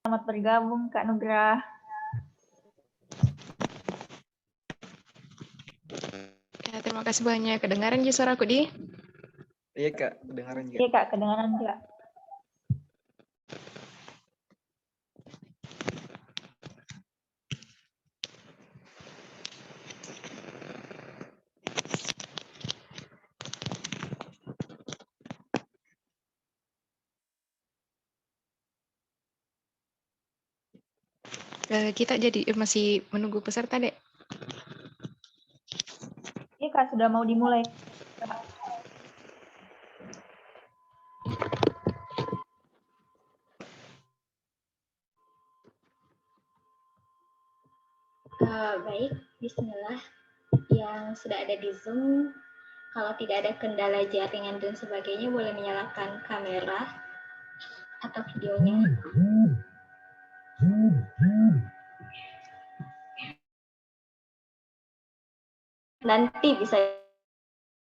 Selamat bergabung, Kak Nugrah. Ya, terima kasih banyak. Kedengaran ya suaraku, Di? Iya, Kak. Kedengaran juga. Iya, Kak, kedengaran juga. Kita jadi masih menunggu peserta, Dek. Iya, Kak, sudah mau dimulai. Baik, bismillah. Yang sudah ada di Zoom, kalau tidak ada kendala jaringan dan sebagainya, boleh menyalakan kamera atau videonya. Nanti bisa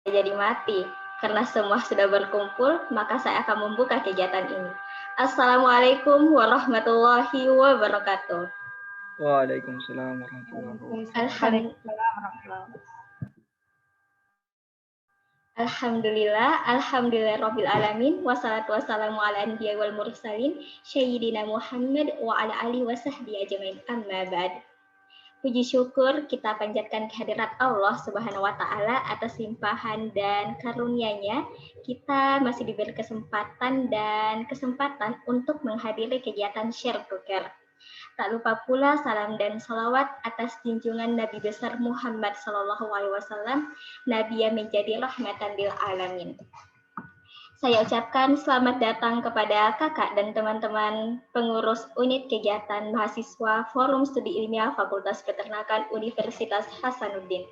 jadi mati. Karena semua sudah berkumpul, maka saya akan membuka kegiatan ini. Assalamualaikum warahmatullahi wabarakatuh. Waalaikumsalam warahmatullahi wabarakatuh. Alhamdulillah Rabbil Alamin, wassalatu wassalamu ala anbiya wal mursalin, Sayyidina Muhammad wa ala alihi wa sahbihi ajmain, amma ba'd. Puji syukur kita panjatkan kehadirat Allah Subhanahu wa Ta'ala atas limpahan dan karunia-Nya. Kita masih diberi kesempatan untuk menghadiri kegiatan Share to Care. Tak lupa pula salam dan salawat atas junjungan Nabi besar Muhammad SAW, Nabi yang menjadi rahmatan lil alamin. Saya ucapkan selamat datang kepada kakak dan teman-teman pengurus unit kegiatan mahasiswa Forum Studi Ilmiah Fakultas Peternakan Universitas Hasanuddin.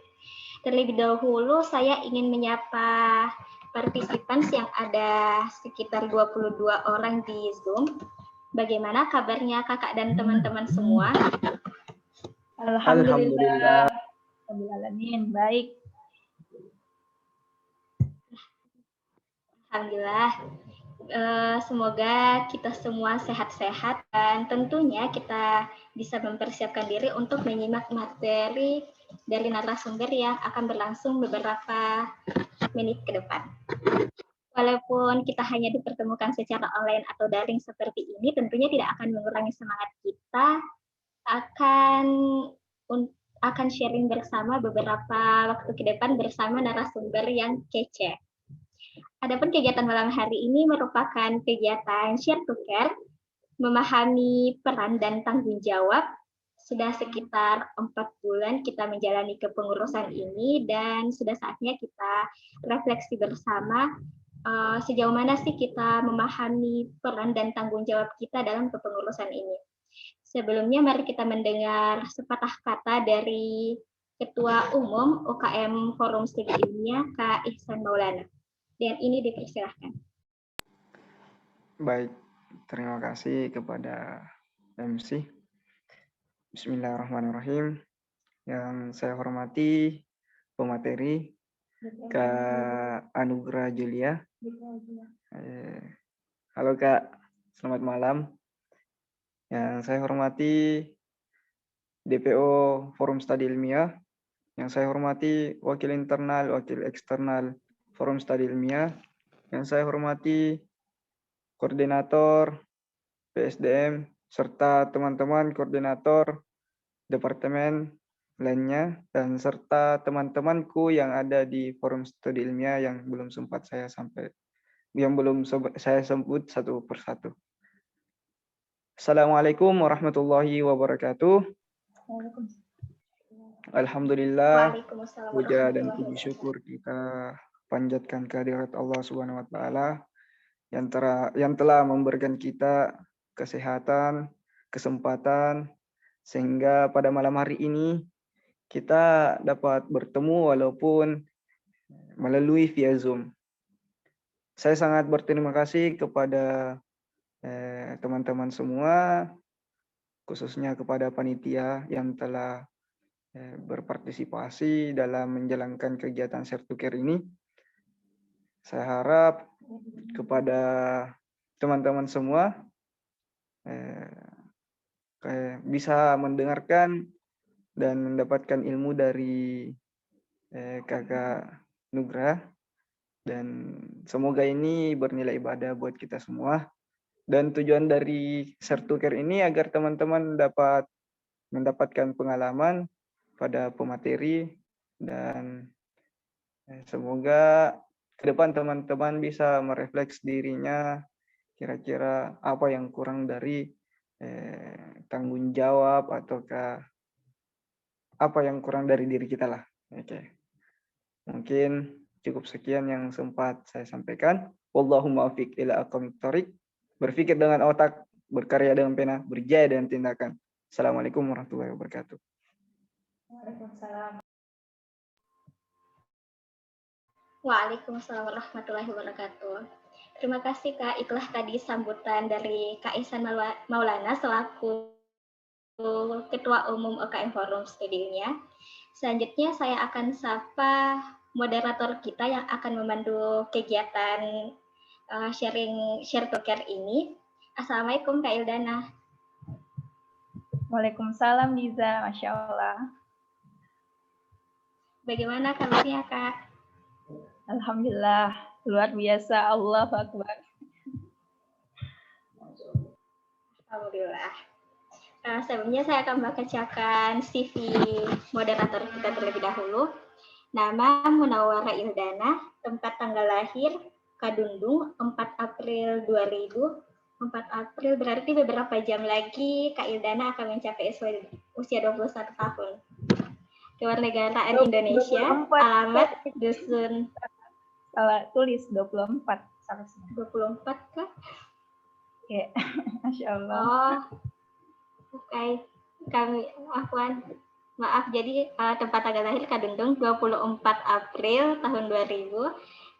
Terlebih dahulu saya ingin menyapa partisipan yang ada sekitar 22 orang di Zoom. Bagaimana kabarnya kakak dan teman-teman semua? Alhamdulillah. Alhamdulillah. Baik. Alhamdulillah. Semoga kita semua sehat-sehat dan tentunya kita bisa mempersiapkan diri untuk menyimak materi dari narasumber yang akan berlangsung beberapa menit ke depan. Walaupun kita hanya dipertemukan secara online atau daring seperti ini, tentunya tidak akan mengurangi semangat kita akan sharing bersama beberapa waktu ke depan bersama narasumber yang kece. Adapun kegiatan malam hari ini merupakan kegiatan Share to Care, memahami peran dan tanggung jawab. Sudah sekitar 4 bulan kita menjalani kepengurusan ini dan sudah saatnya kita refleksi bersama sejauh mana sih kita memahami peran dan tanggung jawab kita dalam kepengurusan ini. Sebelumnya mari kita mendengar sepatah kata dari Ketua Umum UKM Forum Studi Ilmiah, Kak Ihsan Maulana. Dan ini dipersilahkan. Baik, terima kasih kepada MC. Bismillahirrahmanirrahim. Yang saya hormati pemateri Kak Anugrah Julia. Halo Kak, selamat malam. Yang saya hormati DPO Forum Studi Ilmiah. Yang saya hormati Wakil Internal, Wakil Eksternal Forum Studi Ilmiah. Yang saya hormati Koordinator PSDM serta teman-teman koordinator departemen lainnya dan serta teman-temanku yang ada di Forum Studi Ilmiah yang belum sempat saya sebut satu persatu. Assalamualaikum warahmatullahi wabarakatuh. Alhamdulillah, puja dan puji syukur kita panjatkan kehadirat Allah Subhanahu wa taala yang telah memberikan kita kesehatan, kesempatan sehingga pada malam hari ini kita dapat bertemu walaupun melalui via Zoom. Saya sangat berterima kasih kepada teman-teman semua, khususnya kepada panitia yang telah berpartisipasi dalam menjalankan kegiatan Share to Care ini. Saya harap kepada teman-teman semua bisa mendengarkan dan mendapatkan ilmu dari Kakak Nugrah, dan semoga ini bernilai ibadah buat kita semua. Dan tujuan dari Share to Care ini agar teman-teman dapat mendapatkan pengalaman pada pemateri, dan semoga ke depan teman-teman bisa merefleks dirinya, kira-kira apa yang kurang dari tanggung jawab ataukah apa yang kurang dari diri kita lah. Oke. Mungkin cukup sekian yang sempat saya sampaikan. Wallahumma muwaffiq ila aqwamit thoriq. Berpikir dengan otak, berkarya dengan pena, berjaya dengan tindakan. Assalamualaikum warahmatullahi wabarakatuh. Waalaikumsalam. Waalaikumsalam warahmatullahi wabarakatuh. Terima kasih Kak, itulah tadi sambutan dari Kak Ihsan Maulana selaku Ketua Umum UKM Forum Studi Ilmiah. Selanjutnya saya akan sapa moderator kita yang akan memandu kegiatan Share to Care ini. Assalamualaikum Kak Ildana. Waalaikumsalam Liza, Masya Allah. Bagaimana kabarnya Kak? Alhamdulillah, luar biasa, Allahu Akbar. Alhamdulillah. Sebelumnya saya akan membacakan CV moderator kita terlebih dahulu. Nama Munawwara Ildana, tempat tanggal lahir Kadundung 4 April 2000. 4 April berarti beberapa jam lagi Kak Ildana akan mencapai usia 21 tahun. Kewarganegaraan Indonesia, 24. alamat dusun. Salah tulis 24 seharusnya. 24 kah? Ya, Masya Allah. Oh, oke. Kami, maaf, jadi tempat tanggal lahir Kadundung 24 April tahun 2000,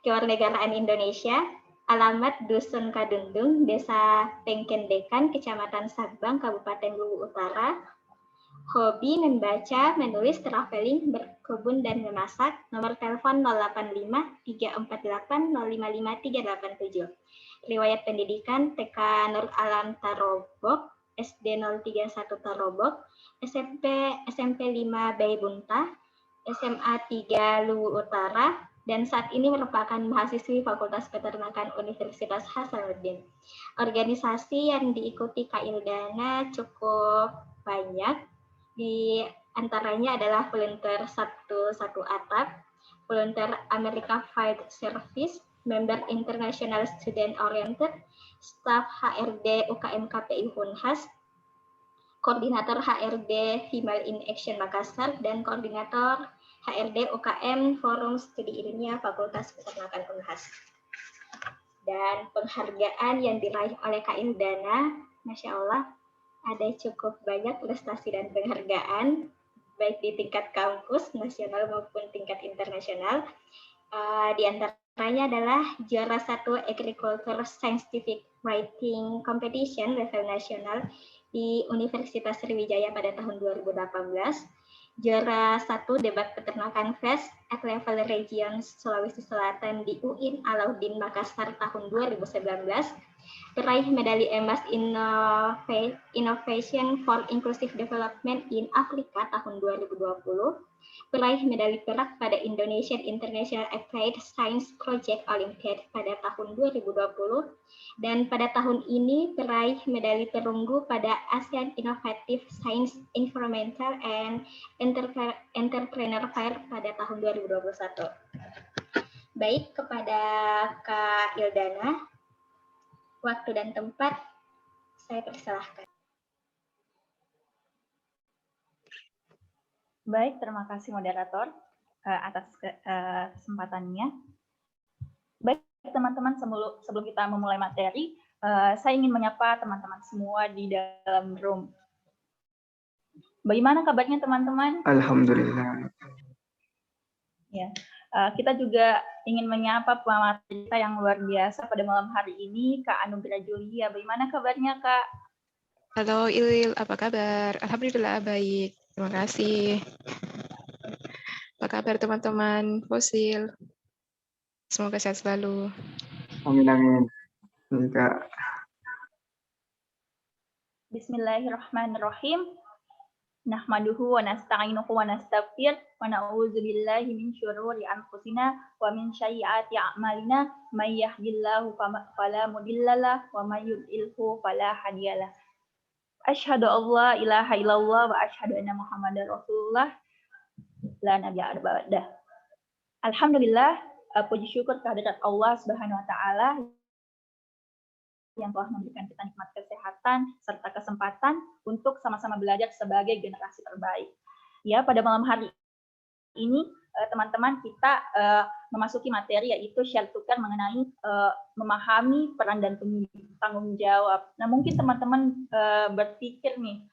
kewarganegaraan Indonesia, alamat Dusun Kadundung, Desa Pengkendekan, Kecamatan Sagbang, Kabupaten Luwu Utara. Hobi membaca, menulis, traveling, berkebun, dan memasak. Nomor telepon 085 348 055 387. Riwayat pendidikan TK Nur Alam Tarobok, SD 031 Tarobok, SMP 5 Baibunta, SMA 3 Luwu Utara, dan saat ini merupakan mahasiswi Fakultas Peternakan Universitas Hasanuddin. Organisasi yang diikuti Kak Ildana cukup banyak. Di antaranya adalah Volunteer Satu Atap, Volunteer America Field Service, Member International Student Oriented, Staff HRD UKM KPI Unhas, Koordinator HRD Female in Action Makassar, dan Koordinator HRD UKM Forum Studi Ilmiah Fakultas Peternakan Unhas. Dan penghargaan yang diraih oleh Kak Ildana, Masya Allah, ada cukup banyak prestasi dan penghargaan, baik di tingkat kampus, nasional maupun tingkat internasional. Di antaranya adalah juara 1 Agriculture Scientific Writing Competition level nasional di Universitas Sriwijaya pada tahun 2018, juara 1 Debat Peternakan Fest at level region Sulawesi Selatan di UIN Alauddin Makassar tahun 2019, peraih medali emas Innovation for Inclusive Development in Africa tahun 2020, peraih medali perak pada Indonesian International Applied Science Project Olympiad pada tahun 2020, dan pada tahun ini peraih medali perunggu pada ASEAN Innovative Science Environmental and Entrepreneur Fair pada tahun 2021. Baik, kepada Kak Ildana, waktu dan tempat saya persilahkan. Baik, terima kasih moderator atas kesempatannya. Baik teman-teman, sebelum kita memulai materi, saya ingin menyapa teman-teman semua di dalam room. Bagaimana kabarnya teman-teman? Alhamdulillah. Ya, kita juga ingin menyapa pemateri kita yang luar biasa pada malam hari ini, Kak Anugrah Julia. Bagaimana kabarnya, Kak? Halo Ilil, apa kabar? Alhamdulillah baik, terima kasih. Apa kabar teman-teman Fosil? Semoga sehat selalu. Amin, amin. Ini Kak. Bismillahirrahmanirrahim. Nahmaduhu wa nasta'inuhu wa nastaghfir wa na'udzu billahi min syururi anfusina wa min sayyiati a'malina may yahdihillahu fala mudhillalah wa may yudlilhu fala hadiyalah. Asyhadu an la ilaha illallah wa asyhadu anna Muhammadar Rasulullah la nabiyya ba'dah. Alhamdulillah, puji syukur kehadirat Allah Subhanahu wa taala yang telah memberikan kita nikmat kesehatan serta kesempatan untuk sama-sama belajar sebagai generasi terbaik. Ya, pada malam hari ini teman-teman kita memasuki materi yaitu share tukar mengenai memahami peran dan tanggung jawab. Nah, mungkin teman-teman berpikir nih,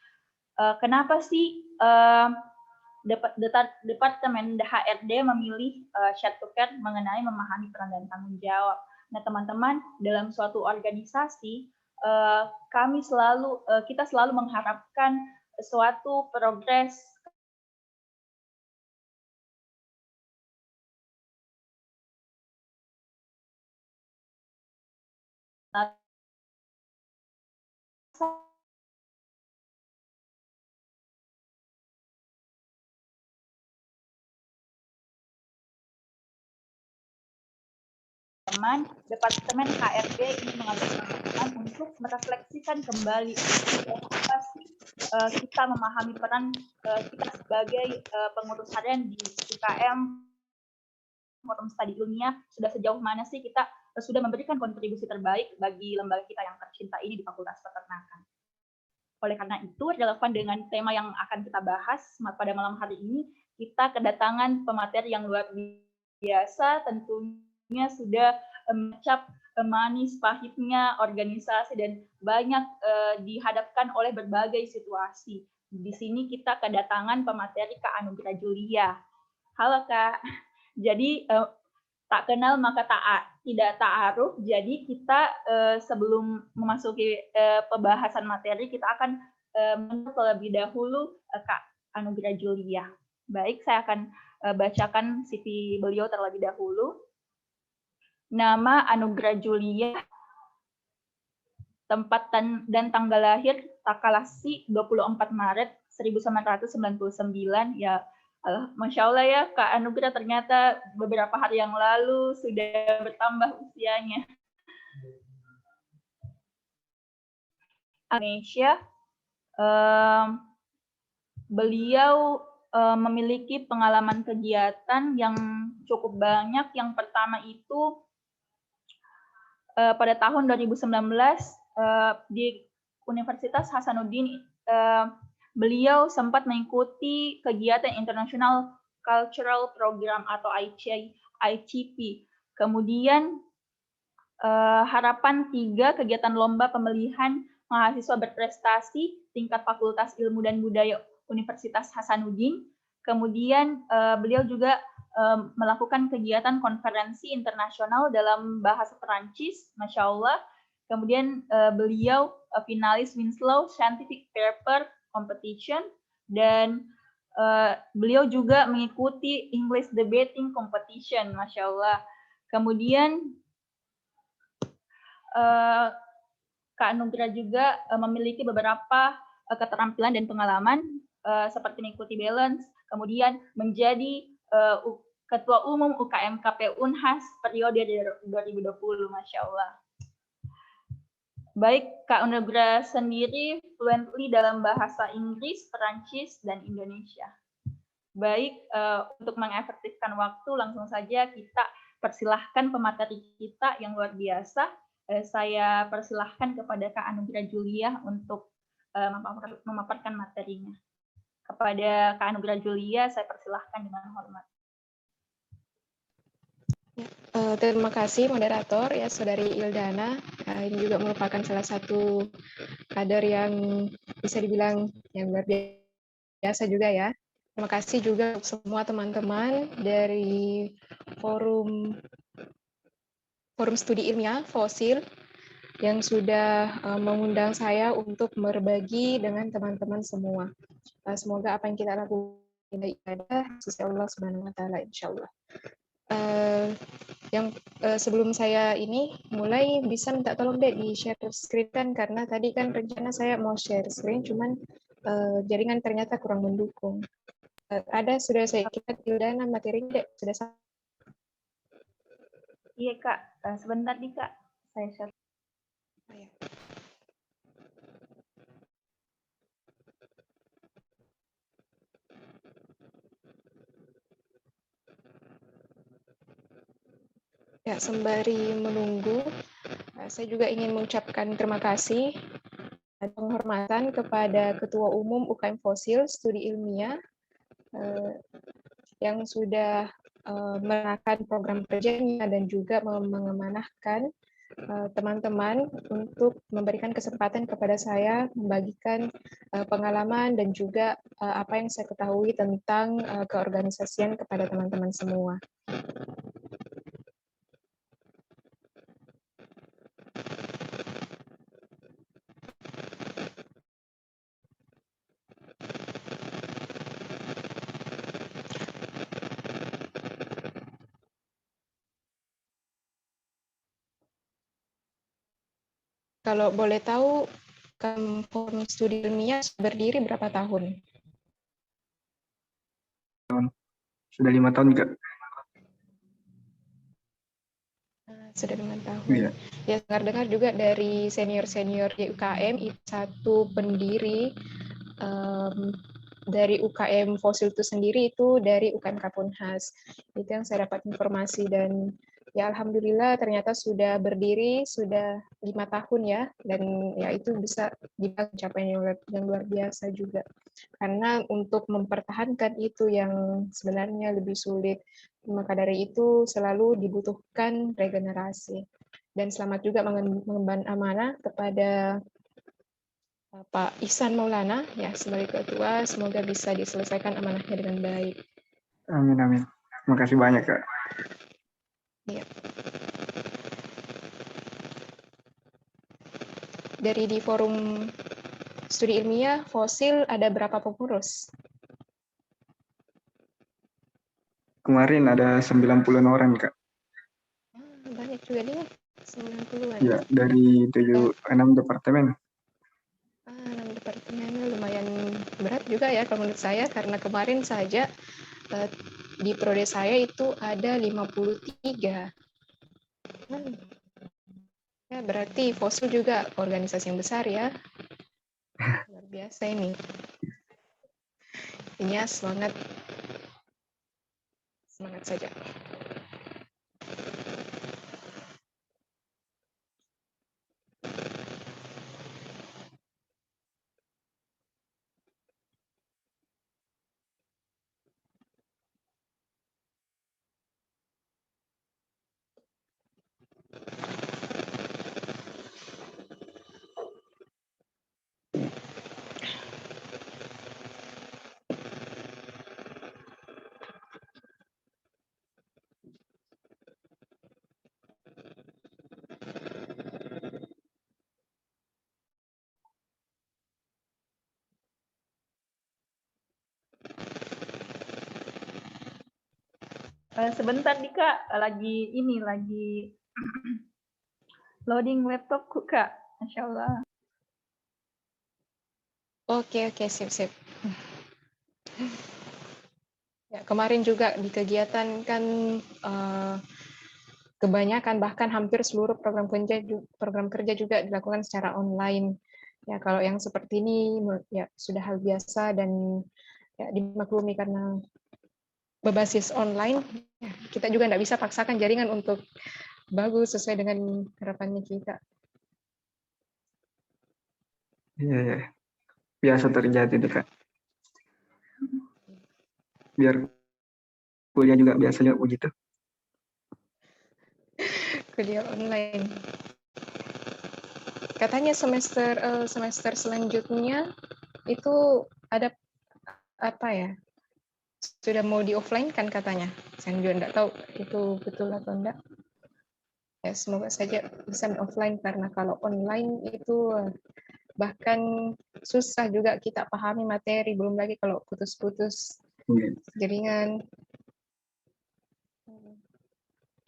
kenapa sih Departemen HRD memilih share tukar mengenai memahami peran dan tanggung jawab? Nah, teman-teman, dalam suatu organisasi, kita selalu mengharapkan suatu progres Departemen HRD ini mengajak teman-teman untuk merefleksikan kembali apa sih kita memahami peran kita sebagai pengurus harian di UKM Forum Studi Ilmiah, sudah sejauh mana sih kita sudah memberikan kontribusi terbaik bagi lembaga kita yang tercinta ini di Fakultas Peternakan. Oleh karena itu, relevan dengan tema yang akan kita bahas pada malam hari ini, kita kedatangan pemateri yang luar biasa, tentunya sudah mencap manis pahitnya organisasi dan banyak dihadapkan oleh berbagai situasi. Di sini kita kedatangan pemateri Kak Anugrah Julia. Halo Kak. Jadi tak kenal maka tidak ta'aruf. Jadi kita sebelum memasuki pembahasan materi, kita akan mengenal terlebih dahulu Kak Anugrah Julia. Baik, saya akan bacakan CV beliau terlebih dahulu. Nama Anugrah Julia, tempat dan tanggal lahir Takalasi 24 Maret 1999. Ya, Masya Allah ya, Kak Anugrah ternyata beberapa hari yang lalu sudah bertambah usianya. Indonesia, beliau memiliki pengalaman kegiatan yang cukup banyak. Yang pertama itu pada tahun 2019 di Universitas Hasanuddin, beliau sempat mengikuti kegiatan International Cultural Program atau ICP. Kemudian harapan 3, kegiatan lomba pemilihan mahasiswa berprestasi tingkat Fakultas Ilmu dan Budaya Universitas Hasanuddin. Kemudian beliau juga melakukan kegiatan konferensi internasional dalam bahasa Perancis, Masya Allah. Kemudian beliau finalis Winslow Scientific Paper Competition, dan beliau juga mengikuti English Debating Competition, Masya Allah. Kemudian Kak Anugrah juga memiliki beberapa keterampilan dan pengalaman seperti mengikuti balance, kemudian menjadi Ketua Umum UKM KP Unhas periode 2020, Masya Allah. Baik, Kak Anugrah sendiri fluently dalam bahasa Inggris, Perancis, dan Indonesia. Baik, untuk mengefektifkan waktu, langsung saja kita persilahkan pemateri kita yang luar biasa. Saya persilahkan kepada Kak Anugrah Julia untuk memaparkan materinya. Kepada Kak Anugrah Julia, saya persilahkan dengan hormat. Terima kasih moderator ya Saudari Ildana. Ini juga merupakan salah satu kader yang bisa dibilang yang luar biasa juga ya. Terima kasih juga untuk semua teman-teman dari Forum Studi Ilmiah FOSIL yang sudah mengundang saya untuk berbagi dengan teman-teman semua. Semoga apa yang kita lakukan ibadah sesuai Allah Subhanahu wa taala insyaallah. sebelum saya ini mulai, bisa minta tolong deh di share screen kan, karena tadi kan rencana saya mau share screen, cuman jaringan ternyata kurang mendukung. Ada sudah saya kirim Ildana materinya deh, sudah sampai. Iya Kak, sebentar nih Kak, saya share. Ya, sembari menunggu, saya juga ingin mengucapkan terima kasih dan penghormatan kepada Ketua Umum UKM Fosil Studi Ilmiah yang sudah menerapkan program kerjanya dan juga mengamanahkan teman-teman untuk memberikan kesempatan kepada saya membagikan pengalaman dan juga apa yang saya ketahui tentang keorganisasian kepada teman-teman semua. Kalau boleh tahu, Forum Studi Ilmiah berdiri berapa tahun? Sudah 5 tahun, Kak. Sudah 5 tahun. Iya. Ya, dengar-dengar juga dari senior-senior di UKM, itu satu pendiri dari UKM Fosil itu sendiri itu dari UKM Kapunhas. Itu yang saya dapat informasi, dan ya alhamdulillah ternyata sudah berdiri sudah 5 tahun ya, dan ya itu bisa dibilang pencapaian yang luar biasa juga. Karena untuk mempertahankan itu yang sebenarnya lebih sulit. Maka dari itu selalu dibutuhkan regenerasi. Dan selamat juga mengemban amanah kepada Pak Ihsan Maulana ya sebagai ketua, semoga bisa diselesaikan amanahnya dengan baik. Amin, amin. Terima kasih banyak, Kak. Ya. Dari di forum studi ilmiah fosil ada berapa pengurus? Kemarin ada 90-an orang, Kak. Banyak juga nih, 90-an. Ya, dari 6 departemen. 6 departemen lumayan berat juga ya kalau menurut saya, karena kemarin saja di prode saya itu ada 53. Ya, berarti fosil juga organisasi yang besar ya. Luar biasa ini. Ini semangat. Semangat saja. Sebentar nih Kak, lagi loading laptopku Kak, Masya Allah. Oke, sip. Ya, kemarin juga di kegiatan kan kebanyakan bahkan hampir seluruh program kerja juga dilakukan secara online. Ya, kalau yang seperti ini ya sudah hal biasa dan ya dimaklumi karena berbasis online. Ya, kita juga tidak bisa paksakan jaringan untuk bagus sesuai dengan harapannya kita. Iya. Biasa terjadi deh, Kak. Biar kuliah juga biasanya begitu. Kuliah online. Katanya semester selanjutnya itu ada apa ya? Sudah mau di offline kan katanya. Saya juga enggak tahu itu betul atau enggak. Ya, semoga saja bisa offline, karena kalau online itu bahkan susah juga kita pahami materi, belum lagi kalau putus-putus jaringan.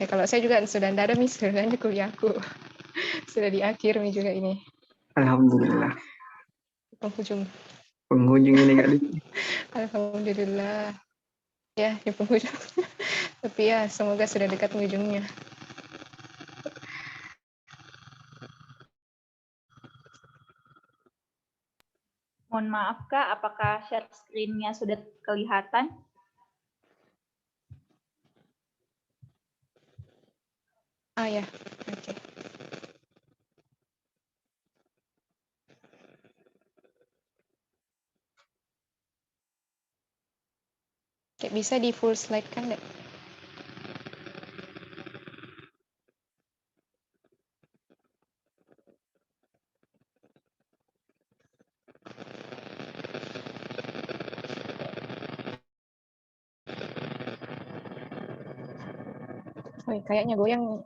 Ya kalau saya juga sudah tidak ada Miss, sebenarnya kuliahku sudah di akhir nih juga ini Alhamdulillah. penghujung. Penghujung ini Kak Diki. Alhamdulillah ya di penghujung. Tapi ya semoga sudah dekat penghujungnya. Mohon maaf Kak, apakah share screen-nya sudah kelihatan? Ya, oke. Kayak bisa di full slide kan nggak? Oh, kayaknya goyang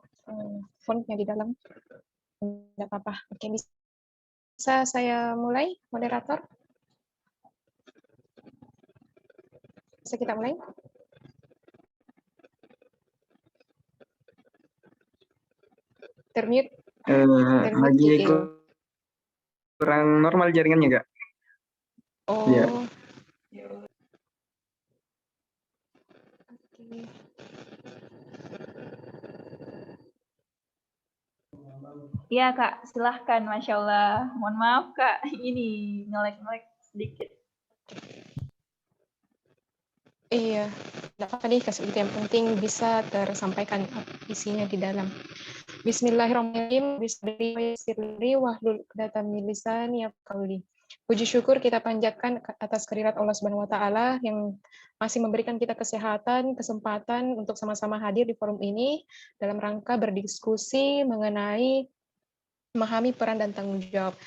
fontnya di dalam. Tidak apa-apa. Oke, bisa saya mulai, moderator? Bisa kita mulai? Termute. Lagi Il. kurang normal jaringannya Kak. Oh. Iya. Oke. Iya Kak, silahkan. Masya Allah. Mohon maaf Kak, ini ngelek-ngelek sedikit. Iya, tidak apa-apa deh, itu yang penting bisa tersampaikan isinya di dalam. Bismillahirrahmanirrahim. Bismillahirrahmanirrahim. Wahlul 'uqdatam min lisani yafqahu. Puji syukur kita panjatkan atas kehadirat Allah Subhanahu wa taala yang masih memberikan kita kesehatan, kesempatan untuk sama-sama hadir di forum ini dalam rangka berdiskusi mengenai memahami peran dan tanggung jawab.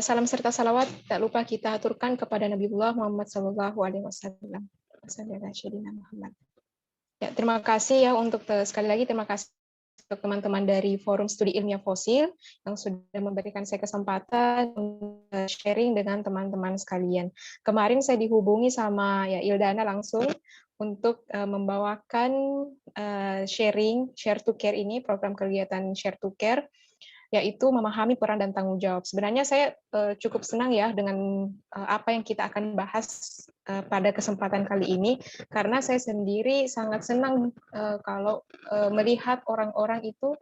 Salam serta salawat tak lupa kita aturkan kepada Nabiullah Muhammad SAW. Ya, terima kasih ya untuk sekali lagi terima kasih untuk teman-teman dari Forum Studi Ilmiah Fosil yang sudah memberikan saya kesempatan untuk sharing dengan teman-teman sekalian. Kemarin saya dihubungi sama ya Ildana langsung untuk membawakan Share to Care ini, program kegiatan Share to Care, yaitu memahami peran dan tanggung jawab. Sebenarnya saya cukup senang ya dengan apa yang kita akan bahas pada kesempatan kali ini, karena saya sendiri sangat senang kalau melihat orang-orang itu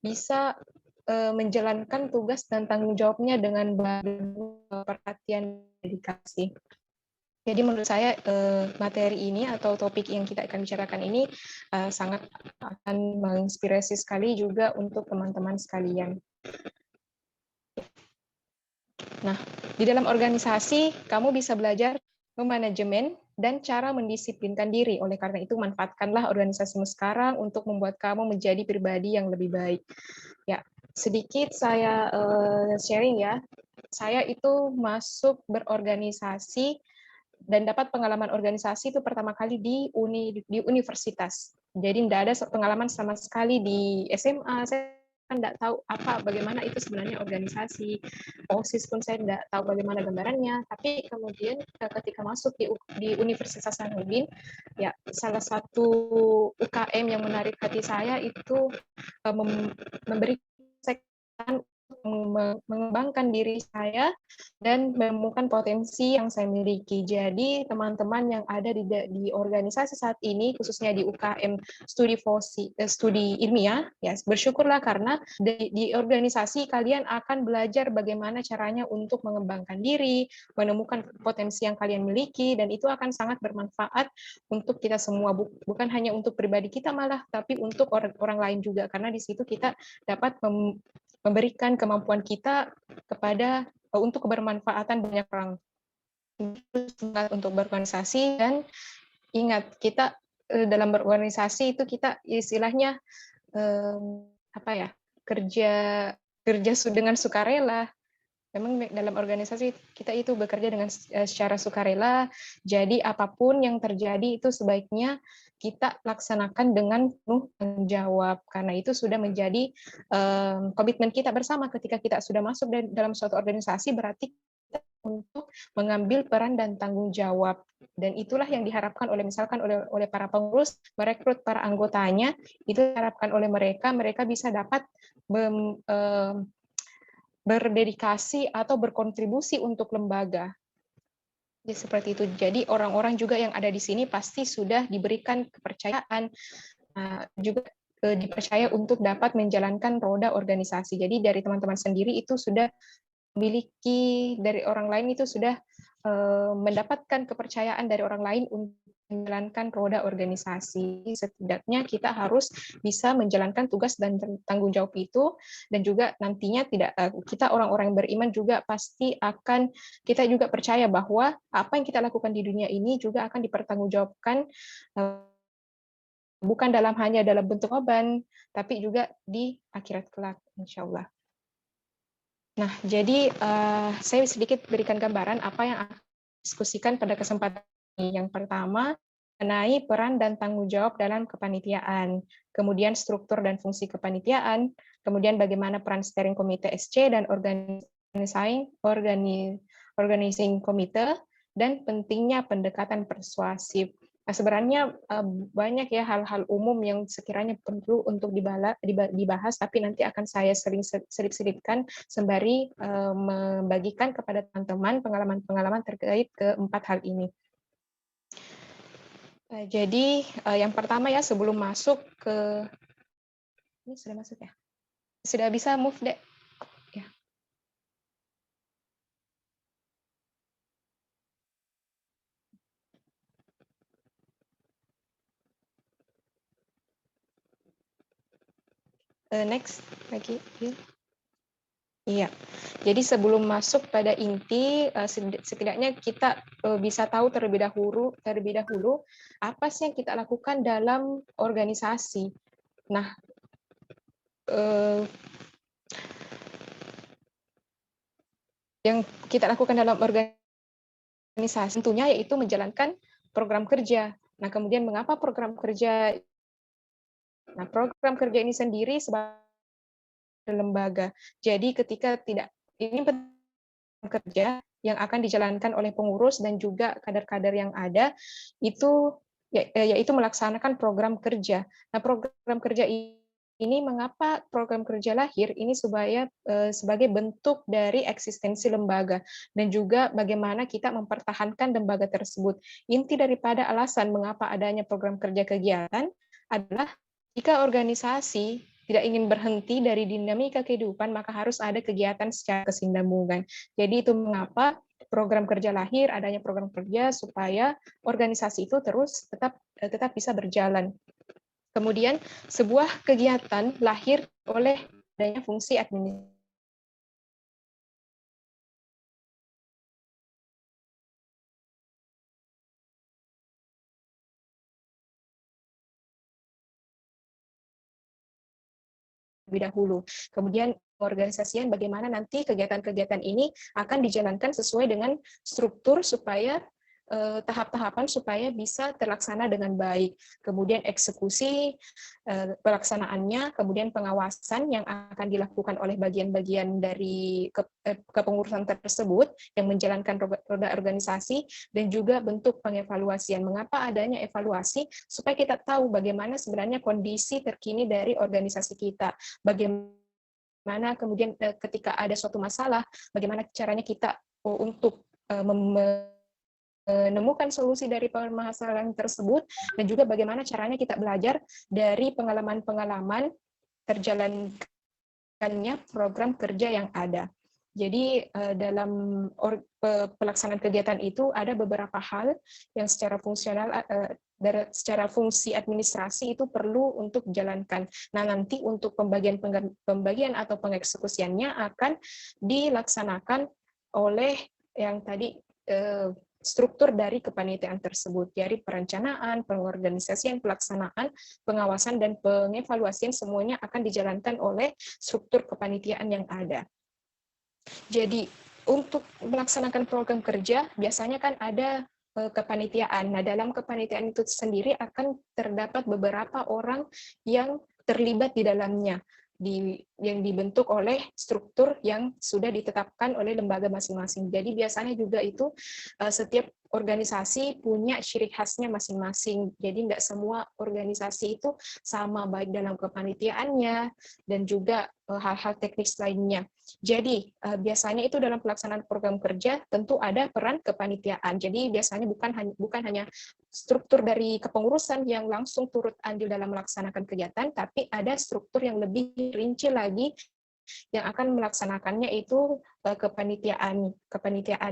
bisa menjalankan tugas dan tanggung jawabnya dengan perhatian dan dedikasi. Jadi menurut saya materi ini atau topik yang kita akan bicarakan ini sangat akan menginspirasi sekali juga untuk teman-teman sekalian. Nah, di dalam organisasi kamu bisa belajar memanajemen dan cara mendisiplinkan diri. Oleh karena itu, manfaatkanlah organisasimu sekarang untuk membuat kamu menjadi pribadi yang lebih baik. Ya, sedikit saya sharing ya. Saya itu masuk berorganisasi dan dapat pengalaman organisasi itu pertama kali di universitas. Jadi tidak ada pengalaman sama sekali di SMA. Saya kan tidak tahu bagaimana itu sebenarnya organisasi. OSIS pun saya tidak tahu bagaimana gambarannya. Tapi kemudian ketika masuk di Universitas Hasanuddin, ya salah satu UKM yang menarik hati saya itu memberi mengembangkan diri saya dan menemukan potensi yang saya miliki. Jadi teman-teman yang ada di organisasi saat ini, khususnya di UKM studi ilmiah, ya bersyukurlah karena di organisasi kalian akan belajar bagaimana caranya untuk mengembangkan diri, menemukan potensi yang kalian miliki, dan itu akan sangat bermanfaat untuk kita semua, bukan hanya untuk pribadi kita malah, tapi untuk orang lain juga, karena di situ kita dapat memberikan kemampuan kita kepada untuk kebermanfaatan banyak orang. Untuk berorganisasi, dan ingat kita dalam berorganisasi itu kita istilahnya kerja dengan sukarela. Memang dalam organisasi kita itu bekerja dengan secara sukarela, jadi apapun yang terjadi itu sebaiknya kita laksanakan dengan penuh tanggung jawab, karena itu sudah menjadi komitmen kita bersama ketika kita sudah masuk dalam suatu organisasi, berarti kita untuk mengambil peran dan tanggung jawab Dan itulah yang diharapkan oleh misalkan oleh para pengurus merekrut para anggotanya, itu diharapkan oleh mereka bisa dapat berdedikasi atau berkontribusi untuk lembaga. Jadi seperti itu. Jadi orang-orang juga yang ada di sini pasti sudah diberikan kepercayaan, juga dipercaya untuk dapat menjalankan roda organisasi. Jadi dari teman-teman sendiri itu sudah memiliki, dari orang lain itu sudah mendapatkan kepercayaan dari orang lain untuk menjalankan roda organisasi. Setidaknya kita harus bisa menjalankan tugas dan tanggung jawab itu, dan juga nantinya kita orang-orang yang beriman juga pasti akan, kita juga percaya bahwa apa yang kita lakukan di dunia ini juga akan dipertanggungjawabkan, bukan hanya dalam bentuk korban, tapi juga di akhirat kelak, insya Allah. Nah, jadi saya sedikit berikan gambaran apa yang akan diskusikan pada kesempatan ini. Yang pertama, mengenai peran dan tanggung jawab dalam kepanitiaan, kemudian struktur dan fungsi kepanitiaan, kemudian bagaimana peran steering komite SC dan organizing komite, dan pentingnya pendekatan persuasif. Nah, sebenarnya banyak ya hal-hal umum yang sekiranya perlu untuk dibahas, tapi nanti akan saya selip-selipkan sembari membagikan kepada teman-teman pengalaman-pengalaman terkait keempat hal ini. Jadi yang pertama ya, sebelum masuk ke, ini sudah masuk ya? Sudah bisa move deh. Ya. Next lagi. Iya, jadi sebelum masuk pada inti, setidaknya kita bisa tahu terlebih dahulu apa sih yang kita lakukan dalam organisasi. Nah, yang kita lakukan dalam organisasi tentunya yaitu menjalankan program kerja. Nah, kemudian mengapa program kerja? Nah, program kerja ini sendiri sebagai lembaga. Jadi ketika ini kerja yang akan dijalankan oleh pengurus dan juga kader-kader yang ada, itu yaitu melaksanakan program kerja. Nah, program kerja ini, mengapa program kerja lahir? Ini sebagai bentuk dari eksistensi lembaga dan juga bagaimana kita mempertahankan lembaga tersebut. Inti daripada alasan mengapa adanya program kerja kegiatan adalah jika organisasi tidak ingin berhenti dari dinamika kehidupan, maka harus ada kegiatan secara kesinambungan. Jadi itu mengapa program kerja lahir, adanya program kerja supaya organisasi itu terus tetap bisa berjalan. Kemudian sebuah kegiatan lahir oleh adanya fungsi administrasi. Lebih dahulu. Kemudian organisasian bagaimana nanti kegiatan-kegiatan ini akan dijalankan sesuai dengan struktur supaya tahap-tahapan supaya bisa terlaksana dengan baik. Kemudian eksekusi pelaksanaannya, kemudian pengawasan yang akan dilakukan oleh bagian-bagian dari kepengurusan tersebut yang menjalankan roda organisasi, dan juga bentuk pengevaluasian. Mengapa adanya evaluasi? Supaya kita tahu bagaimana sebenarnya kondisi terkini dari organisasi kita. Bagaimana kemudian ketika ada suatu masalah, bagaimana caranya kita untuk menemukan solusi dari permasalahan tersebut, dan juga bagaimana caranya kita belajar dari pengalaman-pengalaman terjalankannya program kerja yang ada. Jadi dalam pelaksanaan kegiatan itu ada beberapa hal yang secara fungsional, secara fungsi administrasi itu perlu untuk dijalankan. Nah, nanti untuk pembagian atau pengeksekusiannya akan dilaksanakan oleh yang tadi struktur dari kepanitiaan tersebut, dari perencanaan, pengorganisasian, pelaksanaan, pengawasan, dan pengevaluasian semuanya akan dijalankan oleh struktur kepanitiaan yang ada. Jadi untuk melaksanakan program kerja biasanya kan ada kepanitiaan. Nah, dalam kepanitiaan itu sendiri akan terdapat beberapa orang yang terlibat di dalamnya, yang dibentuk oleh struktur yang sudah ditetapkan oleh lembaga masing-masing. Jadi biasanya juga itu setiap organisasi punya ciri khasnya masing-masing. Jadi nggak semua organisasi itu sama, baik dalam kepanitiaannya dan juga hal-hal teknis lainnya. Jadi biasanya itu dalam pelaksanaan program kerja tentu ada peran kepanitiaan. Jadi biasanya bukan hanya struktur dari kepengurusan yang langsung turut andil dalam melaksanakan kegiatan, tapi ada struktur yang lebih rinci lagi yang akan melaksanakannya itu kepanitiaan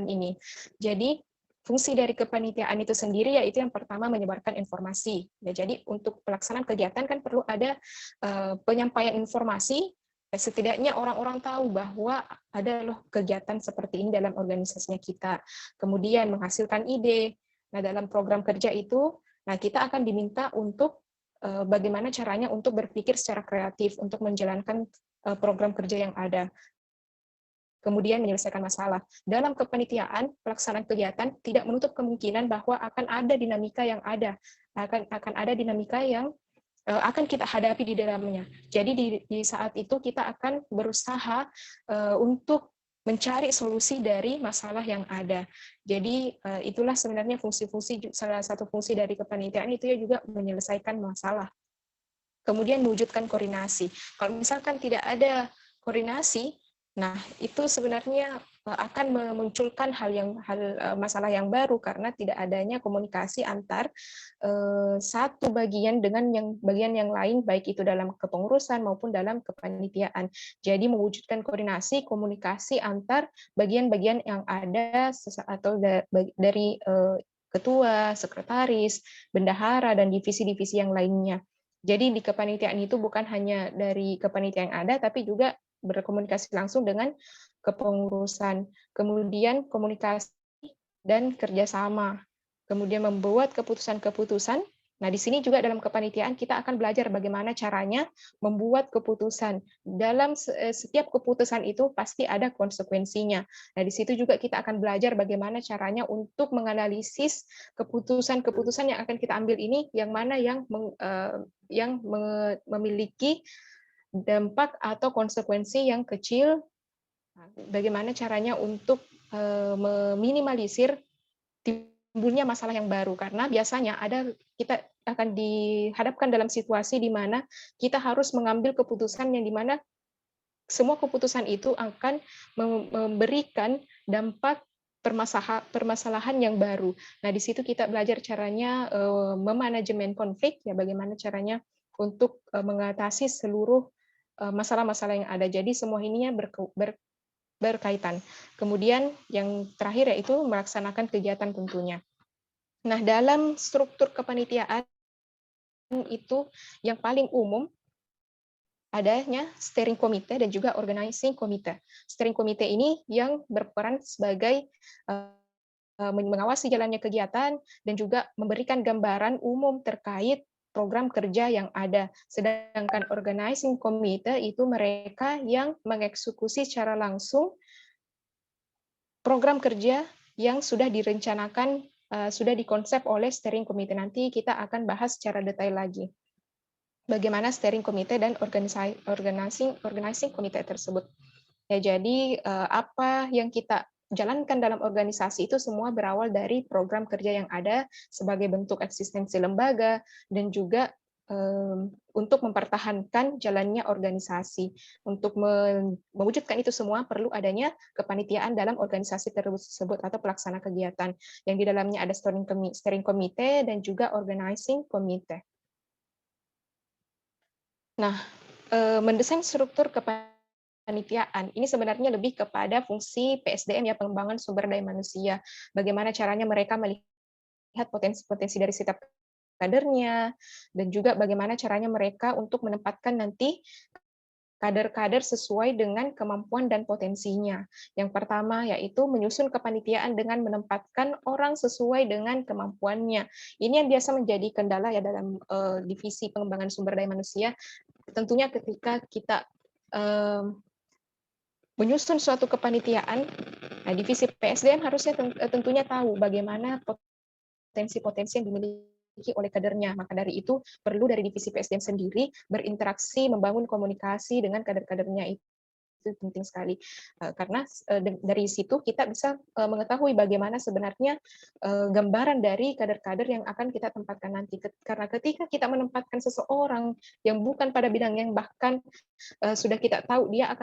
ini. Jadi fungsi dari kepanitiaan itu sendiri yaitu yang pertama menyebarkan informasi. Ya, jadi untuk pelaksanaan kegiatan kan perlu ada penyampaian informasi, setidaknya orang-orang tahu bahwa ada loh kegiatan seperti ini dalam organisasinya kita. Kemudian menghasilkan ide. Nah, dalam program kerja itu, nah kita akan diminta untuk bagaimana caranya untuk berpikir secara kreatif untuk menjalankan program kerja yang ada. Kemudian menyelesaikan masalah. Dalam kepanitiaan, pelaksanaan kegiatan tidak menutup kemungkinan bahwa akan ada dinamika yang ada, akan ada dinamika yang akan kita hadapi di dalamnya. Jadi di saat itu kita akan berusaha untuk mencari solusi dari masalah yang ada. Jadi itulah sebenarnya fungsi-fungsi, salah satu fungsi dari kepanitiaan itu ya juga menyelesaikan masalah. Kemudian mewujudkan koordinasi. Kalau misalkan tidak ada koordinasi, nah itu sebenarnya akan memunculkan masalah yang baru karena tidak adanya komunikasi antar satu bagian dengan bagian yang lain, baik itu dalam kepengurusan maupun dalam kepanitiaan. Jadi mewujudkan koordinasi, komunikasi antar bagian-bagian yang ada atau dari ketua, sekretaris, bendahara, dan divisi-divisi yang lainnya. Jadi di kepanitiaan itu bukan hanya dari kepanitiaan yang ada, tapi juga berkomunikasi langsung dengan kepengurusan. Kemudian komunikasi dan kerjasama. Kemudian membuat keputusan-keputusan. Nah, di sini juga dalam kepanitiaan kita akan belajar bagaimana caranya membuat keputusan. Dalam setiap keputusan itu pasti ada konsekuensinya. Nah, di situ juga kita akan belajar bagaimana caranya untuk menganalisis keputusan-keputusan yang akan kita ambil ini, yang mana yang memiliki dampak atau konsekuensi yang kecil. Bagaimana caranya untuk meminimalisir timbulnya masalah yang baru, karena biasanya kita akan dihadapkan dalam situasi di mana kita harus mengambil keputusan yang di mana semua keputusan itu akan memberikan dampak permasalahan yang baru. Nah, di situ kita belajar caranya memanajemen konflik, ya bagaimana caranya untuk mengatasi seluruh masalah-masalah yang ada. Jadi semua ininya berkaitan. Kemudian yang terakhir yaitu melaksanakan kegiatan tentunya. Nah, dalam struktur kepanitiaan itu yang paling umum adanya steering committee dan juga organizing committee. Steering committee ini yang berperan sebagai mengawasi jalannya kegiatan dan juga memberikan gambaran umum terkait program kerja yang ada. Sedangkan organizing committee itu mereka yang mengeksekusi secara langsung program kerja yang sudah direncanakan, sudah dikonsep oleh steering committee. Nanti kita akan bahas secara detail lagi bagaimana steering committee dan organizing committee tersebut. Ya, jadi apa yang kita jalankan dalam organisasi itu semua berawal dari program kerja yang ada sebagai bentuk eksistensi lembaga dan juga untuk mempertahankan jalannya organisasi. Untuk mewujudkan itu semua perlu adanya kepanitiaan dalam organisasi tersebut atau pelaksana kegiatan yang di dalamnya ada steering committee dan juga organizing committee. Nah, mendesain struktur kepanitiaan ini sebenarnya lebih kepada fungsi PSDM, ya, pengembangan sumber daya manusia. Bagaimana caranya mereka melihat potensi-potensi dari setiap kadernya, dan juga bagaimana caranya mereka untuk menempatkan nanti kader-kader sesuai dengan kemampuan dan potensinya. Yang pertama yaitu menyusun kepanitiaan dengan menempatkan orang sesuai dengan kemampuannya. Ini yang biasa menjadi kendala ya dalam divisi pengembangan sumber daya manusia. Tentunya ketika kita menyusun suatu kepanitiaan, nah, divisi PSDM harusnya tentunya tahu bagaimana potensi-potensi yang dimiliki oleh kadernya. Maka dari itu perlu dari divisi PSDM sendiri berinteraksi, membangun komunikasi dengan kader-kadernya itu. itu penting sekali. Karena dari situ kita bisa mengetahui bagaimana sebenarnya gambaran dari kader-kader yang akan kita tempatkan nanti. Karena ketika kita menempatkan seseorang yang bukan pada bidang yang bahkan sudah kita tahu dia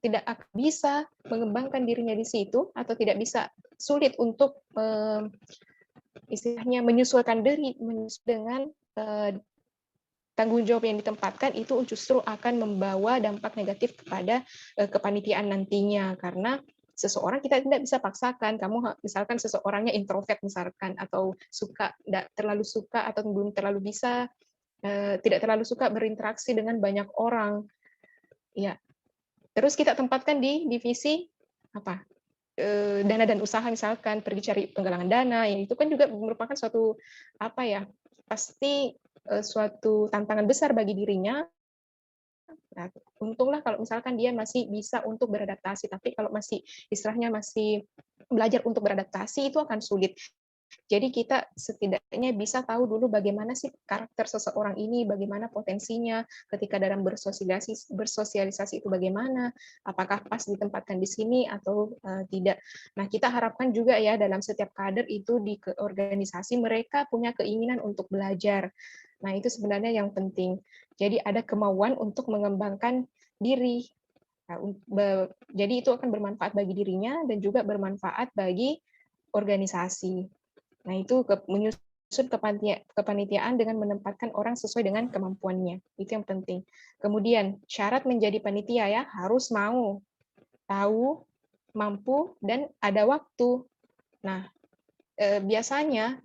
tidak akan bisa mengembangkan dirinya di situ atau tidak bisa, sulit untuk istilahnya menyesuaikan diri dengan tanggung jawab yang ditempatkan, itu justru akan membawa dampak negatif kepada kepanitiaan nantinya. Karena seseorang kita tidak bisa paksakan, kamu misalkan seseorangnya introvert misalkan, atau tidak terlalu suka atau belum terlalu bisa, tidak terlalu suka berinteraksi dengan banyak orang, ya. Terus kita tempatkan di divisi apa? Dana dan usaha misalkan, pergi cari penggalangan dana, ya itu kan juga merupakan suatu apa ya? Pasti suatu tantangan besar bagi dirinya. Nah, untunglah kalau misalkan dia masih bisa untuk beradaptasi, tapi kalau masih istilahnya masih belajar untuk beradaptasi itu akan sulit. Jadi kita setidaknya bisa tahu dulu bagaimana sih karakter seseorang ini, bagaimana potensinya ketika dalam bersosialisasi itu bagaimana, apakah pas ditempatkan di sini atau tidak. Nah, kita harapkan juga ya dalam setiap kader itu di organisasi mereka punya keinginan untuk belajar. Nah, itu sebenarnya yang penting. Jadi ada kemauan untuk mengembangkan diri. Nah, jadi itu akan bermanfaat bagi dirinya dan juga bermanfaat bagi organisasi. Nah, itu menyusun kepanitiaan dengan menempatkan orang sesuai dengan kemampuannya. Itu yang penting. Kemudian, syarat menjadi panitia ya, harus mau, tahu, mampu, dan ada waktu. Nah, biasanya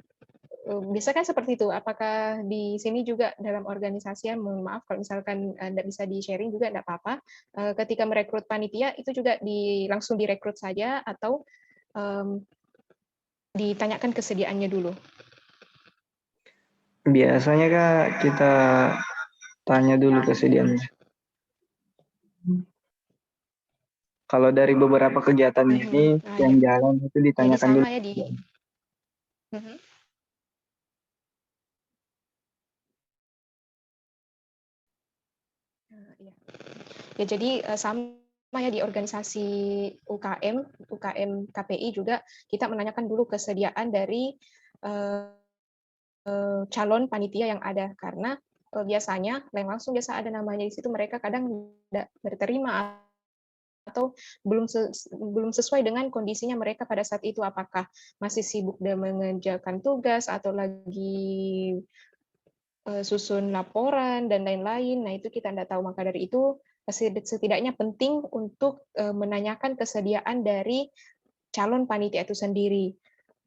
kan seperti itu. Apakah di sini juga dalam organisasi, mohon maaf kalau misalkan tidak bisa di-sharing juga tidak apa-apa. Ketika merekrut panitia, itu juga langsung direkrut saja atau ditanyakan kesediaannya dulu. Biasanya Kak, kita tanya dulu kesediaannya. Kalau dari beberapa kegiatan ini yang jalan itu ditanyakan dulu. Ya di. Ya, jadi sama ya di organisasi UKM KPI juga kita menanyakan dulu kesediaan dari calon panitia yang ada, karena biasanya langsung biasa ada namanya di situ, mereka kadang tidak berterima atau belum sesuai dengan kondisinya mereka pada saat itu, apakah masih sibuk dan mengerjakan tugas atau lagi susun laporan dan lain-lain. Nah, itu kita tidak tahu. Maka dari itu setidaknya penting untuk menanyakan kesediaan dari calon panitia itu sendiri.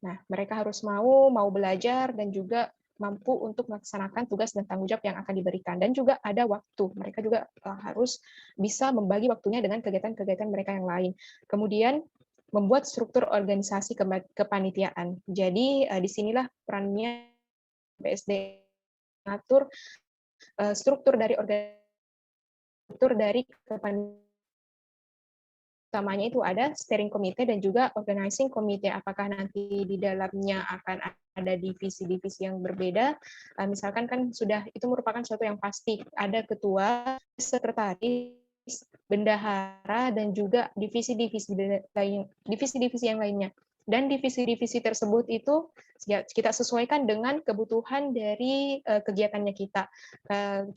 Nah, mereka harus mau belajar dan juga mampu untuk melaksanakan tugas dan tanggung jawab yang akan diberikan. Dan juga ada waktu. Mereka juga harus bisa membagi waktunya dengan kegiatan-kegiatan mereka yang lain. Kemudian, membuat struktur organisasi kepanitiaan. Jadi, disinilah perannya BSD mengatur struktur dari kepanitiaan. Utamanya itu ada steering committee dan juga organizing committee. Apakah nanti di dalamnya akan ada divisi-divisi yang berbeda? Misalkan kan sudah itu merupakan sesuatu yang pasti. Ada ketua, sekretaris, bendahara, dan juga divisi-divisi yang lainnya. Dan divisi-divisi tersebut itu kita sesuaikan dengan kebutuhan dari kegiatannya kita.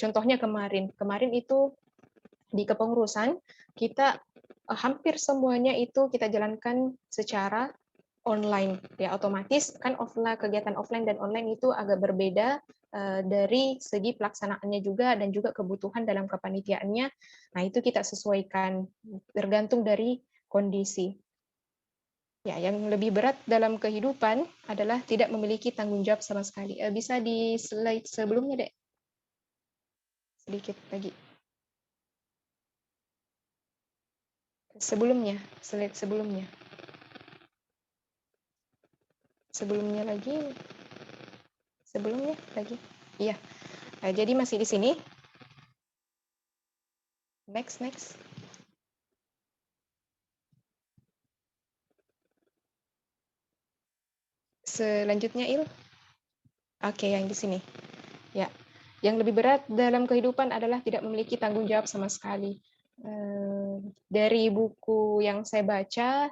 Contohnya kemarin itu di kepengurusan kita hampir semuanya itu kita jalankan secara online, ya otomatis kan kegiatan offline dan online itu agak berbeda dari segi pelaksanaannya juga dan juga kebutuhan dalam kepanitiaannya. Nah, itu kita sesuaikan tergantung dari kondisi. Ya, yang lebih berat dalam kehidupan adalah tidak memiliki tanggung jawab sama sekali. Bisa di slide sebelumnya, Dek? Sedikit lagi. Slide sebelumnya. Sebelumnya lagi. Iya. Nah, jadi masih di sini. Next. Selanjutnya, Il. Oke, yang di sini. Ya. Yang lebih berat dalam kehidupan adalah tidak memiliki tanggung jawab sama sekali. Dari buku yang saya baca,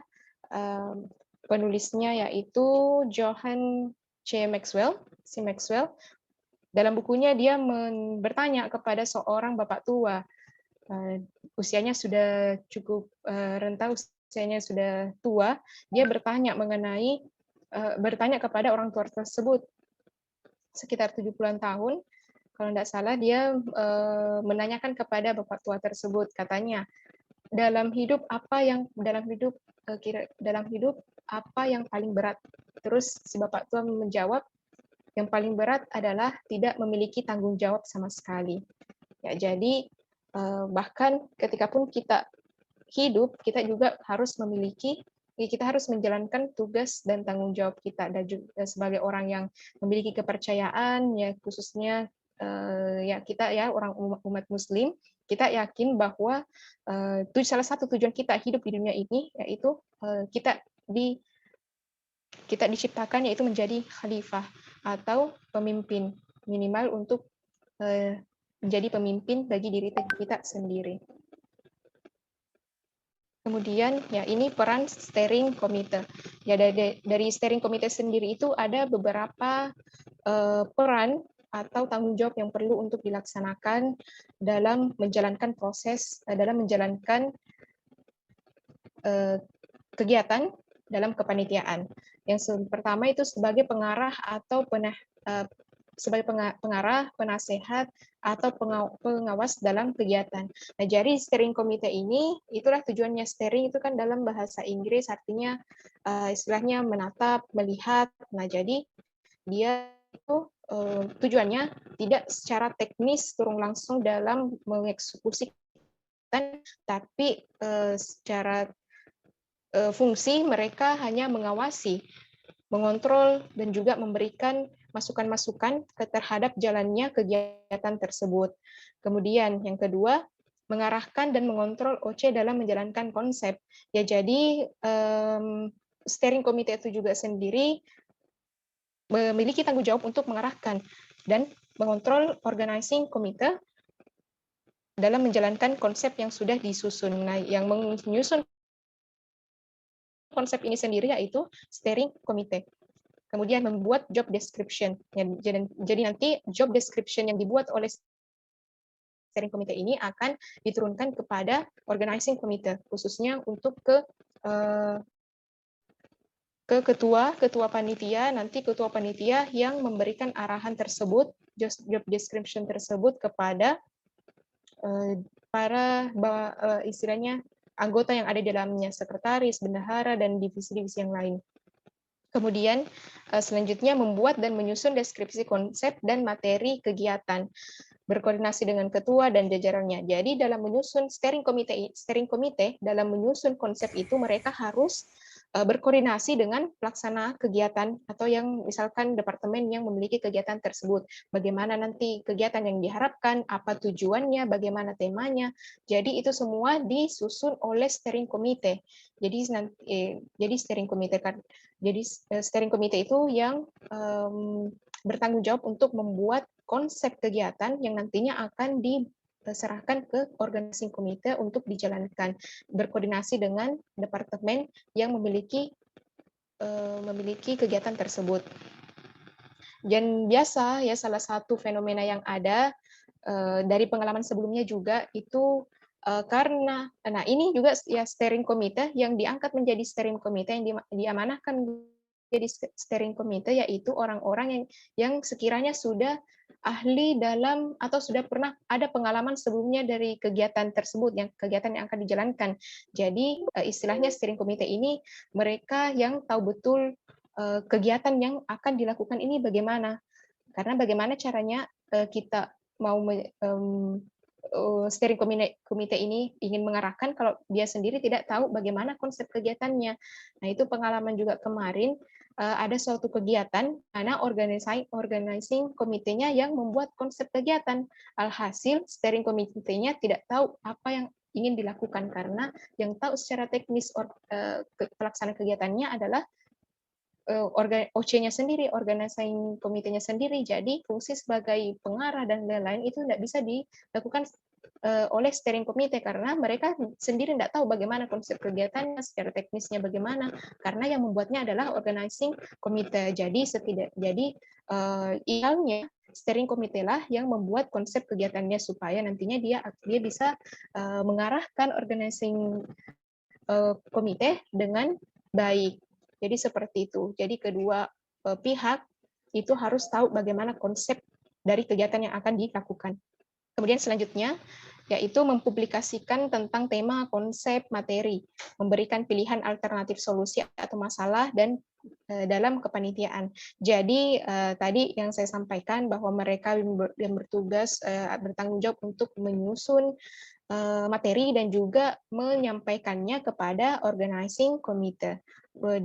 penulisnya yaitu Johann C. Maxwell, dalam bukunya dia bertanya kepada seorang bapak tua, usianya sudah cukup renta, usianya sudah tua, dia bertanya kepada orang tua tersebut, sekitar 70-an tahun, kalau tidak salah, dia menanyakan kepada bapak tua tersebut, katanya, dalam hidup apa yang paling berat? Terus si bapak tua menjawab, yang paling berat adalah tidak memiliki tanggung jawab sama sekali. Ya, jadi bahkan ketika pun kita hidup, kita juga harus kita harus menjalankan tugas dan tanggung jawab kita, dan juga sebagai orang yang memiliki kepercayaan, ya khususnya ya kita ya orang umat Muslim, kita yakin bahwa salah satu tujuan kita hidup di dunia ini yaitu kita diciptakan yaitu menjadi khalifah atau pemimpin, minimal untuk menjadi pemimpin bagi diri kita sendiri. Kemudian ya ini peran steering committee. Ya dari steering committee sendiri itu ada beberapa peran atau tanggung jawab yang perlu untuk dilaksanakan dalam menjalankan menjalankan kegiatan dalam kepanitiaan. Yang pertama itu sebagai pengarah atau penasehat atau pengawas dalam kegiatan. Nah, jadi steering committee ini, itulah tujuannya. Steering itu kan dalam bahasa Inggris artinya istilahnya menatap, melihat. Nah, jadi dia itu tujuannya tidak secara teknis turun langsung dalam mengeksekusi, tapi secara fungsi mereka hanya mengawasi, mengontrol, dan juga memberikan masukan-masukan terhadap jalannya kegiatan tersebut. Kemudian yang kedua, mengarahkan dan mengontrol OC dalam menjalankan konsep. Ya, jadi steering committee itu juga sendiri memiliki tanggung jawab untuk mengarahkan dan mengontrol organizing committee dalam menjalankan konsep yang sudah disusun. Nah, yang menyusun konsep ini sendiri yaitu steering committee. Kemudian membuat job description. Jadi nanti job description yang dibuat oleh steering committee ini akan diturunkan kepada organizing committee, khususnya untuk ke ketua panitia, nanti ketua panitia yang memberikan arahan tersebut, job description tersebut kepada para istilahnya anggota yang ada di dalamnya, sekretaris, bendahara, dan divisi-divisi yang lain. Kemudian selanjutnya membuat dan menyusun deskripsi konsep dan materi kegiatan, berkoordinasi dengan ketua dan jajarannya. Jadi dalam menyusun steering committee dalam menyusun konsep itu mereka harus berkoordinasi dengan pelaksana kegiatan atau yang misalkan departemen yang memiliki kegiatan tersebut. Bagaimana nanti kegiatan yang diharapkan, apa tujuannya, bagaimana temanya. Jadi itu semua disusun oleh steering committee. Jadi steering committee itu yang bertanggung jawab untuk membuat konsep kegiatan yang nantinya akan diserahkan ke organizing committee untuk dijalankan, berkoordinasi dengan departemen yang memiliki kegiatan tersebut. Dan biasa ya salah satu fenomena yang ada dari pengalaman sebelumnya juga itu karena ini juga ya steering committee yang diangkat menjadi steering committee yang diamanahkan jadi steering committee yaitu orang-orang yang sekiranya sudah ahli dalam atau sudah pernah ada pengalaman sebelumnya dari kegiatan tersebut, kegiatan yang akan dijalankan. Jadi istilahnya steering committee ini mereka yang tahu betul kegiatan yang akan dilakukan ini bagaimana. Karena bagaimana caranya kita mau steering committee ini ingin mengarahkan kalau dia sendiri tidak tahu bagaimana konsep kegiatannya. Nah, itu pengalaman juga kemarin ada suatu kegiatan karena organizing komite-nya yang membuat konsep kegiatan. Alhasil steering committee-nya tidak tahu apa yang ingin dilakukan karena yang tahu secara teknis pelaksanaan kegiatannya adalah OC-nya sendiri, organizing komitenya sendiri. Jadi fungsi sebagai pengarah dan lain-lain itu tidak bisa dilakukan oleh steering committee karena mereka sendiri tidak tahu bagaimana konsep kegiatannya, secara teknisnya bagaimana, karena yang membuatnya adalah organizing committee. Jadi idealnya steering committee lah yang membuat konsep kegiatannya supaya nantinya dia bisa mengarahkan organizing komite dengan baik. Jadi seperti itu. Jadi kedua pihak itu harus tahu bagaimana konsep dari kegiatan yang akan dilakukan. Kemudian selanjutnya yaitu mempublikasikan tentang tema, konsep, materi, memberikan pilihan alternatif solusi atau masalah dan dalam kepanitiaan. Jadi tadi yang saya sampaikan bahwa mereka yang bertugas bertanggung jawab untuk menyusun materi dan juga menyampaikannya kepada organizing committee.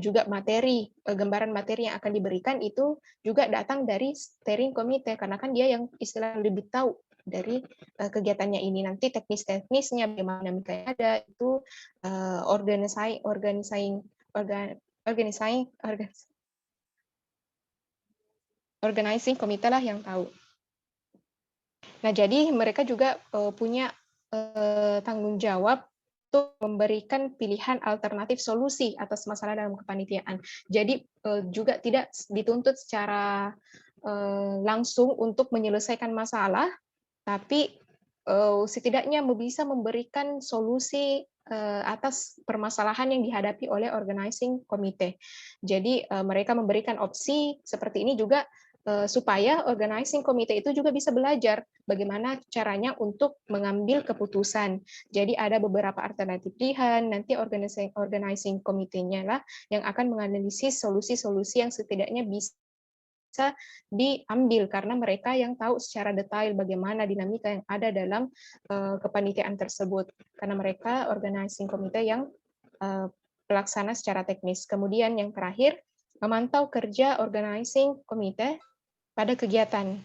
Juga materi, gambaran materi yang akan diberikan itu juga datang dari steering committee karena kan dia yang istilah lebih tahu dari kegiatannya ini. Nanti teknis-teknisnya bagaimana dinamika ada itu organizing committee lah yang tahu. Nah, jadi mereka juga punya tanggung jawab untuk memberikan pilihan alternatif solusi atas masalah dalam kepanitiaan. Jadi juga tidak dituntut secara langsung untuk menyelesaikan masalah, tapi setidaknya bisa memberikan solusi atas permasalahan yang dihadapi oleh organizing committee. Jadi mereka memberikan opsi seperti ini juga supaya organizing committee itu juga bisa belajar bagaimana caranya untuk mengambil keputusan. Jadi ada beberapa alternatif pilihan, nanti organizing committee-nya lah yang akan menganalisis solusi-solusi yang setidaknya bisa diambil karena mereka yang tahu secara detail bagaimana dinamika yang ada dalam kepanitiaan tersebut. Karena mereka organizing committee yang pelaksana secara teknis. Kemudian yang terakhir, memantau kerja organizing committee pada kegiatan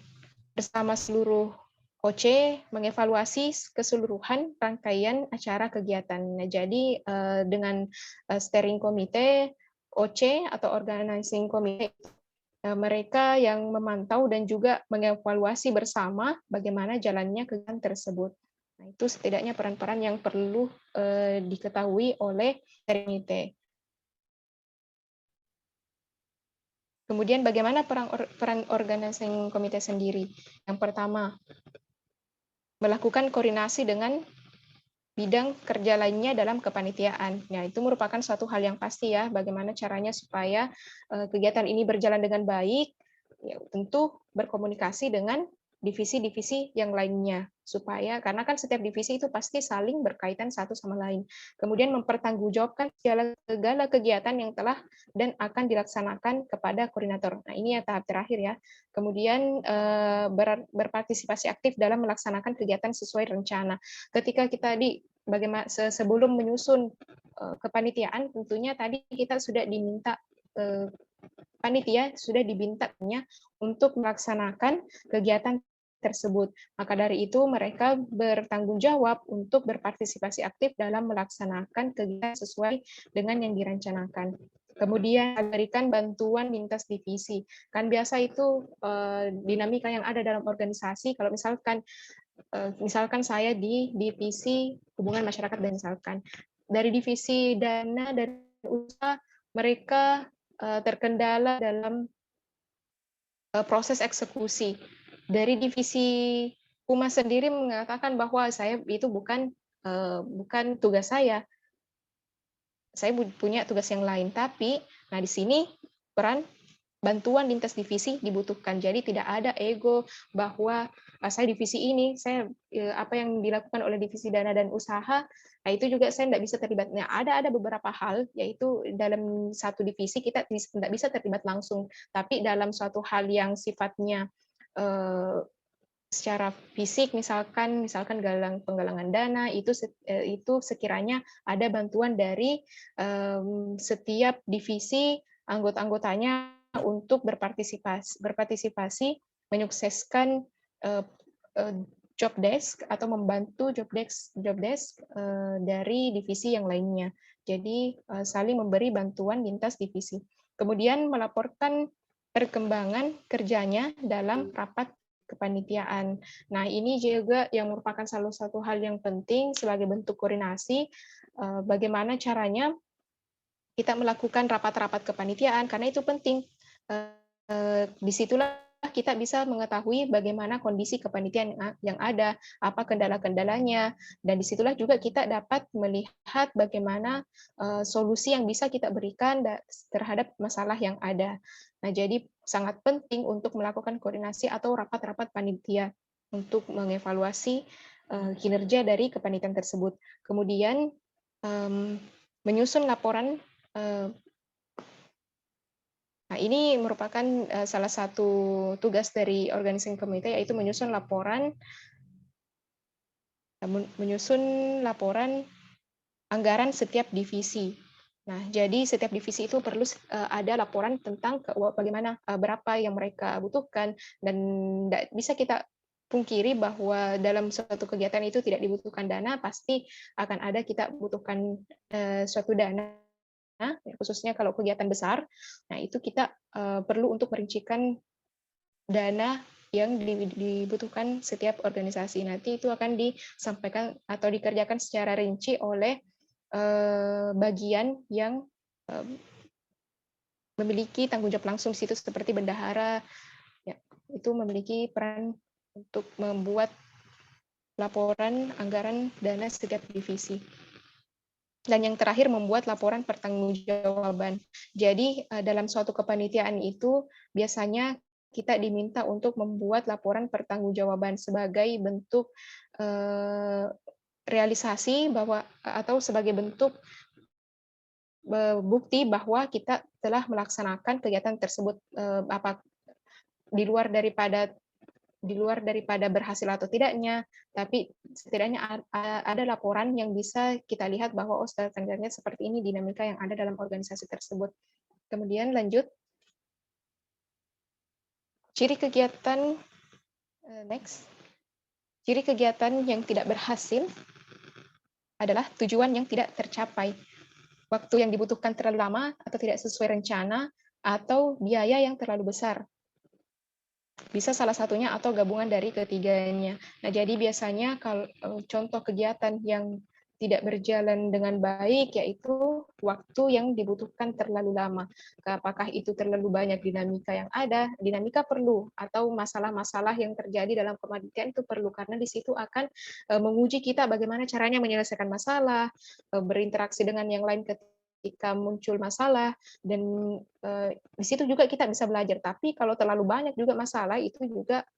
bersama seluruh OC, mengevaluasi keseluruhan rangkaian acara kegiatan. Nah, jadi dengan steering committee, OC atau organizing committee, mereka yang memantau dan juga mengevaluasi bersama bagaimana jalannya kegiatan tersebut. Nah, itu setidaknya peran-peran yang perlu diketahui oleh steering committee. Kemudian bagaimana peran organizing committee sendiri? Yang pertama, melakukan koordinasi dengan bidang kerja lainnya dalam kepanitiaan. Nah, itu merupakan suatu hal yang pasti ya, bagaimana caranya supaya kegiatan ini berjalan dengan baik, ya, tentu berkomunikasi dengan divisi-divisi yang lainnya supaya karena kan setiap divisi itu pasti saling berkaitan satu sama lain. Kemudian mempertanggungjawabkan segala kegiatan yang telah dan akan dilaksanakan kepada koordinator. Nah, ini ya tahap terakhir ya. Kemudian berpartisipasi aktif dalam melaksanakan kegiatan sesuai rencana. Ketika kita bagaimana sebelum menyusun kepanitiaan, tentunya tadi kita sudah diminta panitia sudah dimintanya untuk melaksanakan kegiatan tersebut. Maka dari itu mereka bertanggung jawab untuk berpartisipasi aktif dalam melaksanakan kegiatan sesuai dengan yang direncanakan. Kemudian berikan bantuan lintas divisi. Kan biasa itu dinamika yang ada dalam organisasi, kalau misalkan saya di divisi hubungan masyarakat dan misalkan dari divisi dana dan usaha mereka terkendala dalam proses eksekusi. Dari divisi Humas sendiri mengatakan bahwa saya itu bukan tugas saya. Saya punya tugas yang lain, tapi nah di sini peran bantuan lintas divisi dibutuhkan. Jadi tidak ada ego bahwa saya divisi ini, saya apa yang dilakukan oleh divisi dana dan usaha, nah itu juga saya tidak bisa terlibat. Nah, ada beberapa hal, yaitu dalam satu divisi kita tidak bisa terlibat langsung, tapi dalam suatu hal yang sifatnya secara fisik, misalkan penggalangan dana, itu sekiranya ada bantuan dari setiap divisi anggota-anggotanya untuk berpartisipasi menyukseskan job desk atau membantu job desk dari divisi yang lainnya. Jadi saling memberi bantuan lintas divisi. Kemudian melaporkan perkembangan kerjanya dalam rapat kepanitiaan. Nah, ini juga yang merupakan salah satu hal yang penting sebagai bentuk koordinasi, bagaimana caranya kita melakukan rapat-rapat kepanitiaan, karena itu penting. Disitulah kita bisa mengetahui bagaimana kondisi kepanitiaan yang ada, apa kendala-kendalanya, dan disitulah juga kita dapat melihat bagaimana solusi yang bisa kita berikan terhadap masalah yang ada. Nah, jadi sangat penting untuk melakukan koordinasi atau rapat-rapat panitia untuk mengevaluasi kinerja dari kepanitiaan tersebut. Kemudian menyusun laporan. Nah, ini merupakan salah satu tugas dari organizing committee, yaitu menyusun laporan anggaran setiap divisi. Nah, jadi setiap divisi itu perlu ada laporan tentang bagaimana berapa yang mereka butuhkan, dan tidak bisa kita pungkiri bahwa dalam suatu kegiatan itu tidak dibutuhkan dana, pasti akan ada kita butuhkan suatu dana, khususnya kalau kegiatan besar. Nah, itu kita perlu untuk merincikan dana yang dibutuhkan setiap organisasi. Nanti itu akan disampaikan atau dikerjakan secara rinci oleh bagian yang memiliki tanggung jawab langsung di situ, seperti bendahara, ya, itu memiliki peran untuk membuat laporan anggaran dana setiap divisi. Dan yang terakhir, membuat laporan pertanggungjawaban. Jadi dalam suatu kepanitiaan itu biasanya kita diminta untuk membuat laporan pertanggungjawaban sebagai bentuk realisasi bahwa, atau sebagai bentuk bukti bahwa kita telah melaksanakan kegiatan tersebut, di luar daripada berhasil atau tidaknya, tapi setidaknya ada laporan yang bisa kita lihat bahwa standarnya seperti ini dinamika yang ada dalam organisasi tersebut. Kemudian lanjut, ciri kegiatan ciri kegiatan yang tidak berhasil adalah tujuan yang tidak tercapai, waktu yang dibutuhkan terlalu lama atau tidak sesuai rencana, atau biaya yang terlalu besar. Bisa salah satunya atau gabungan dari ketiganya. Nah, jadi biasanya kalau contoh kegiatan yang tidak berjalan dengan baik, yaitu waktu yang dibutuhkan terlalu lama. Apakah itu terlalu banyak dinamika yang ada? Dinamika perlu, atau masalah-masalah yang terjadi dalam kepanitiaan itu perlu, karena di situ akan menguji kita bagaimana caranya menyelesaikan masalah, berinteraksi dengan yang lain ketika muncul masalah, dan di situ juga kita bisa belajar. Tapi kalau terlalu banyak juga masalah, itu juga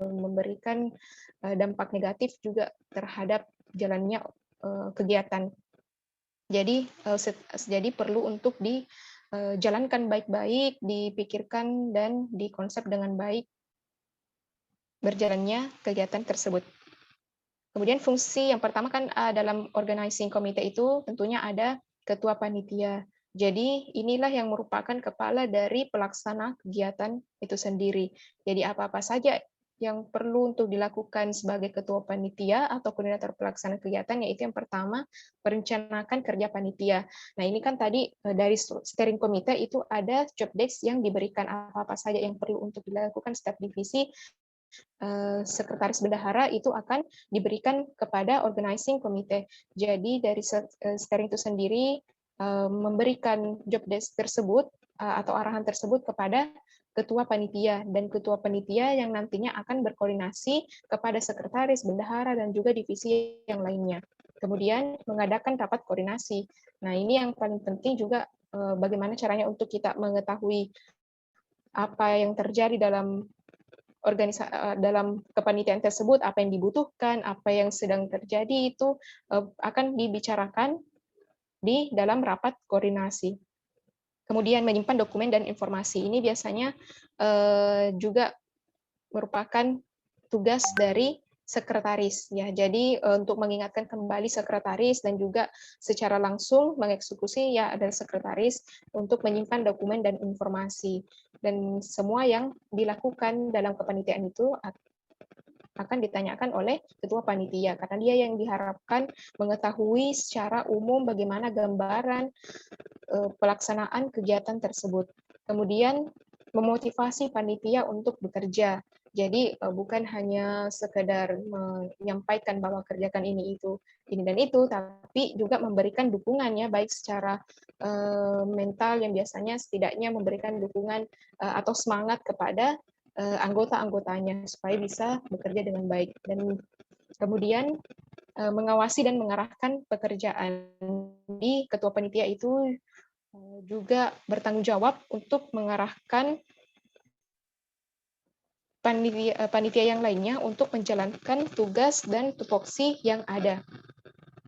memberikan dampak negatif juga terhadap jalannya kegiatan. Jadi perlu untuk dijalankan baik-baik, dipikirkan dan dikonsep dengan baik berjalannya kegiatan tersebut. Kemudian fungsi yang pertama kan dalam organizing committee itu tentunya ada ketua panitia. Jadi inilah yang merupakan kepala dari pelaksana kegiatan itu sendiri. Jadi apa-apa saja yang perlu untuk dilakukan sebagai ketua panitia atau koordinator pelaksana kegiatan, yaitu yang pertama, merencanakan kerja panitia. Nah, ini kan tadi dari steering committee itu ada job desk yang diberikan apa-apa saja yang perlu untuk dilakukan setiap divisi. Sekretaris bendahara itu akan diberikan kepada organizing committee. Jadi dari steering itu sendiri memberikan job desk tersebut atau arahan tersebut kepada ketua panitia, dan ketua panitia yang nantinya akan berkoordinasi kepada sekretaris, bendahara, dan juga divisi yang lainnya. Kemudian mengadakan rapat koordinasi. Nah, ini yang paling penting juga, bagaimana caranya untuk kita mengetahui apa yang terjadi dalam kepanitiaan tersebut, apa yang dibutuhkan, apa yang sedang terjadi, itu akan dibicarakan di dalam rapat koordinasi. Kemudian menyimpan dokumen dan informasi. Ini biasanya juga merupakan tugas dari sekretaris, ya. Jadi untuk mengingatkan kembali sekretaris dan juga secara langsung mengeksekusi, ya, ada sekretaris untuk menyimpan dokumen dan informasi. Dan semua yang dilakukan dalam kepanitiaan itu akan ditanyakan oleh ketua panitia, karena dia yang diharapkan mengetahui secara umum bagaimana gambaran pelaksanaan kegiatan tersebut. Kemudian memotivasi panitia untuk bekerja. Jadi bukan hanya sekedar menyampaikan bahwa kerjakan ini dan itu, tapi juga memberikan dukungannya baik secara mental yang biasanya setidaknya memberikan dukungan atau semangat kepada anggota-anggotanya supaya bisa bekerja dengan baik. Dan kemudian mengawasi dan mengarahkan pekerjaan. Di ketua panitia itu juga bertanggung jawab untuk mengarahkan panitia yang lainnya untuk menjalankan tugas dan tupoksi yang ada.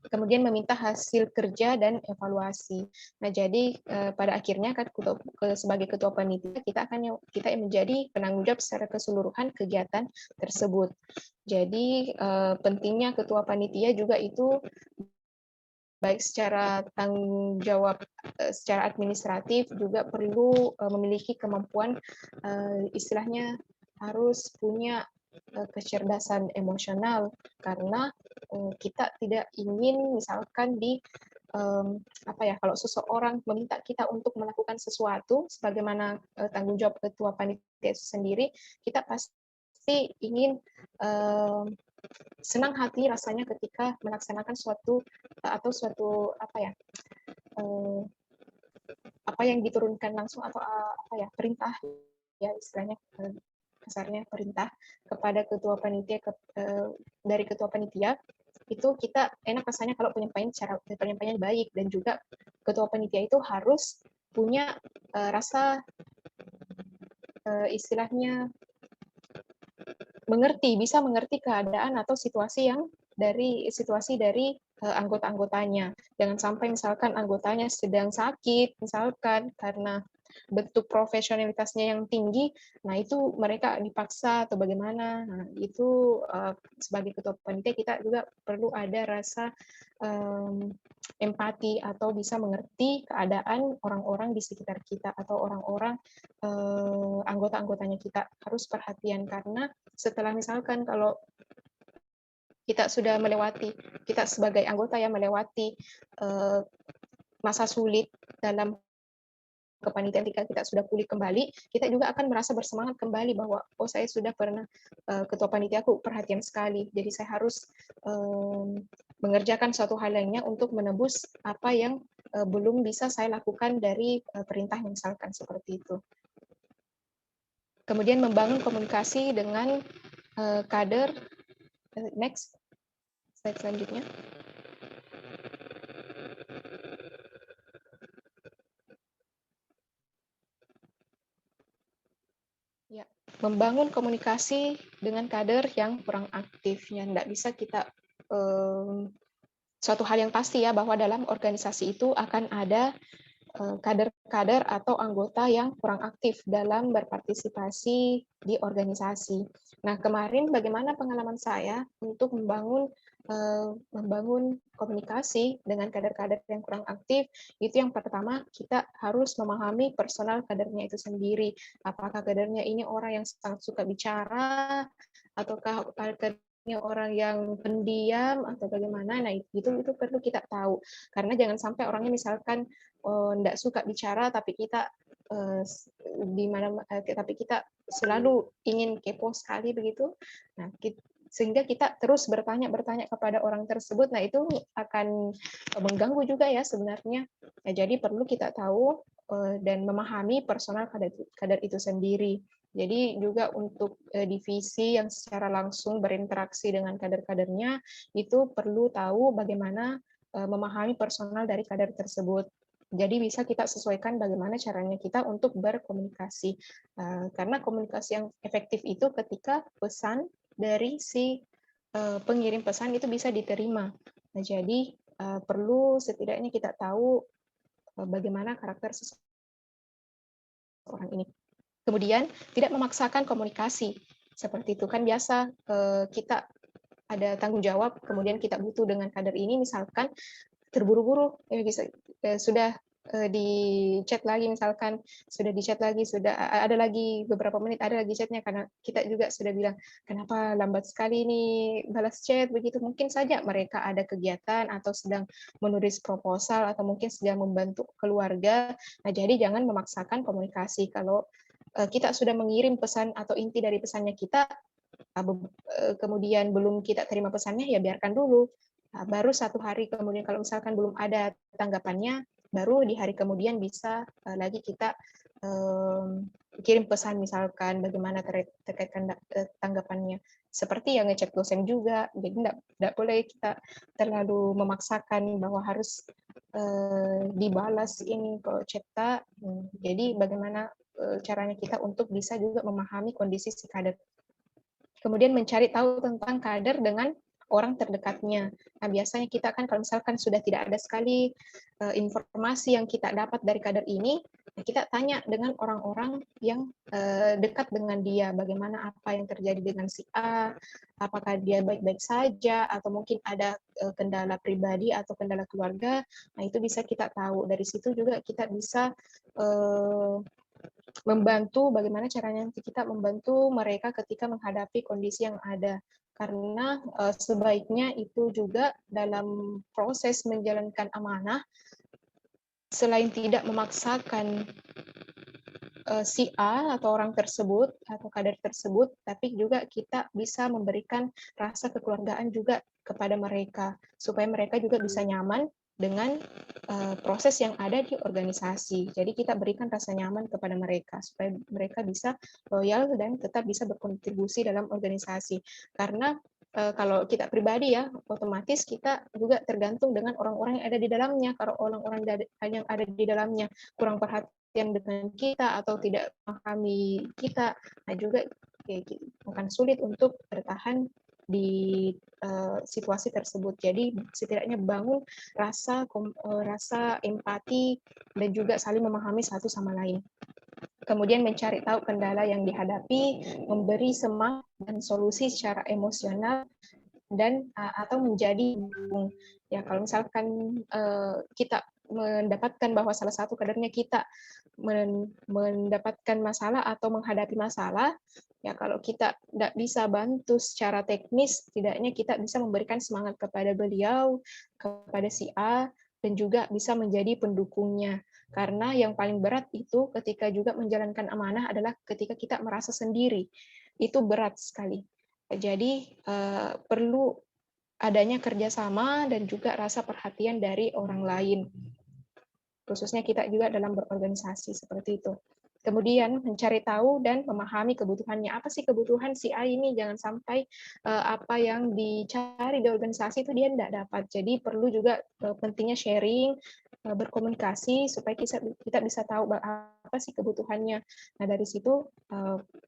Kemudian meminta hasil kerja dan evaluasi. Nah, jadi pada akhirnya sebagai ketua panitia kita yang menjadi penanggung jawab secara keseluruhan kegiatan tersebut. Jadi pentingnya ketua panitia juga itu baik secara tanggung jawab secara administratif juga perlu memiliki kemampuan istilahnya harus punya kecerdasan emosional karena kita tidak ingin misalkan kalau seseorang meminta kita untuk melakukan sesuatu sebagaimana tanggung jawab ketua panitia itu sendiri, kita pasti ingin senang hati rasanya ketika melaksanakan suatu apa yang diturunkan langsung atau perintah ya istilahnya kasarnya perintah kepada ketua panitia dari ketua panitia itu kita enak rasanya kalau penyampaiannya baik dan juga ketua panitia itu harus punya rasa istilahnya bisa mengerti keadaan atau situasi dari anggota-anggotanya. Jangan sampai misalkan anggotanya sedang sakit, misalkan karena bentuk profesionalitasnya yang tinggi, nah itu mereka dipaksa atau bagaimana. Nah, itu sebagai ketua panitia kita juga perlu ada rasa empati atau bisa mengerti keadaan orang-orang di sekitar kita atau orang-orang anggota-anggotanya kita harus perhatian karena setelah misalkan kalau kita sebagai anggota yang melewati masa sulit dalam kepanitiaan ketika kita sudah pulih kembali, kita juga akan merasa bersemangat kembali bahwa saya sudah pernah ketua panitiaku perhatian sekali, jadi saya harus mengerjakan suatu hal lainnya untuk menebus apa yang belum bisa saya lakukan dari perintah misalkan seperti itu. Kemudian membangun komunikasi dengan kader. Next, slide selanjutnya. Ya, membangun komunikasi dengan kader yang kurang aktif. Ya, tidak bisa kita suatu hal yang pasti ya bahwa dalam organisasi itu akan ada kader-kader atau anggota yang kurang aktif dalam berpartisipasi di organisasi. Nah, kemarin bagaimana pengalaman saya untuk membangun komunikasi dengan kader-kader yang kurang aktif, itu yang pertama kita harus memahami personal kadernya itu sendiri. Apakah kadernya ini orang yang sangat suka bicara, ataukah kadernya orang yang pendiam, atau bagaimana. Nah, itu perlu kita tahu. Karena jangan sampai orangnya misalkan tidak suka bicara, tapi kita tapi kita selalu ingin kepo sekali begitu. Nah, sehingga kita terus bertanya kepada orang tersebut. Nah, itu akan mengganggu juga ya sebenarnya. Nah, jadi perlu kita tahu dan memahami personal kader itu sendiri. Jadi juga untuk divisi yang secara langsung berinteraksi dengan kader-kadernya itu perlu tahu bagaimana memahami personal dari kader tersebut. Jadi bisa kita sesuaikan bagaimana caranya kita untuk berkomunikasi. Karena komunikasi yang efektif itu ketika pesan dari si pengirim pesan itu bisa diterima. Nah, jadi perlu setidaknya kita tahu bagaimana karakter seseorang ini. Kemudian tidak memaksakan komunikasi. Seperti itu kan biasa kita ada tanggung jawab, kemudian kita butuh dengan kader ini misalkan terburu-buru sudah di chat lagi, misalkan sudah di chat lagi, sudah ada lagi beberapa menit, ada lagi chatnya, karena kita juga sudah bilang, kenapa lambat sekali ini balas chat, begitu. Mungkin saja mereka ada kegiatan atau sedang menulis proposal atau mungkin sedang membantu keluarga. Nah, jadi jangan memaksakan komunikasi. Kalau kita sudah mengirim pesan atau inti dari pesannya kita, kemudian belum kita terima pesannya, ya biarkan dulu. Nah, baru 1 hari kemudian kalau misalkan belum ada tanggapannya, baru di hari kemudian bisa lagi kita kirim pesan, misalkan bagaimana terkait tanggapannya. Seperti yang ngechat dosen juga, jadi enggak boleh kita terlalu memaksakan bahwa harus dibalas ini kalau chat. Jadi bagaimana caranya kita untuk bisa juga memahami kondisi si kader. Kemudian mencari tahu tentang kader dengan orang terdekatnya. Nah, biasanya kita kan kalau misalkan sudah tidak ada sekali informasi yang kita dapat dari kader ini, kita tanya dengan orang-orang yang dekat dengan dia, bagaimana apa yang terjadi dengan si A, apakah dia baik-baik saja, atau mungkin ada kendala pribadi atau kendala keluarga. Nah, itu bisa kita tahu. Dari situ juga kita bisa membantu, bagaimana caranya kita membantu mereka ketika menghadapi kondisi yang ada. Karena sebaiknya itu juga dalam proses menjalankan amanah, selain tidak memaksakan si A atau orang tersebut atau kader tersebut, tapi juga kita bisa memberikan rasa kekeluargaan juga kepada mereka, supaya mereka juga bisa nyaman dengan proses yang ada di organisasi. Jadi kita berikan rasa nyaman kepada mereka, supaya mereka bisa loyal dan tetap bisa berkontribusi dalam organisasi. Karena kalau kita pribadi ya, otomatis kita juga tergantung dengan orang-orang yang ada di dalamnya. Kalau orang-orang yang ada di dalamnya kurang perhatian dengan kita atau tidak memahami kita, nah juga akan sulit untuk bertahan di situasi tersebut. Jadi setidaknya bangun rasa empati dan juga saling memahami satu sama lain. Kemudian mencari tahu kendala yang dihadapi, memberi semangat dan solusi secara emosional, dan atau menjadi ya kalau misalkan kita mendapatkan bahwa salah satu kadernya kita mendapatkan masalah atau menghadapi masalah, ya kalau kita tidak bisa bantu secara teknis, setidaknya kita bisa memberikan semangat kepada beliau, kepada si A, dan juga bisa menjadi pendukungnya. Karena yang paling berat itu ketika juga menjalankan amanah adalah ketika kita merasa sendiri. Itu berat sekali. Jadi perlu adanya kerjasama dan juga rasa perhatian dari orang lain. Khususnya kita juga dalam berorganisasi seperti itu. Kemudian mencari tahu dan memahami kebutuhannya. Apa sih kebutuhan si A ini? Jangan sampai apa yang dicari di organisasi itu dia tidak dapat. Jadi perlu juga pentingnya sharing, berkomunikasi supaya kita bisa tahu apa sih kebutuhannya. Nah, dari situ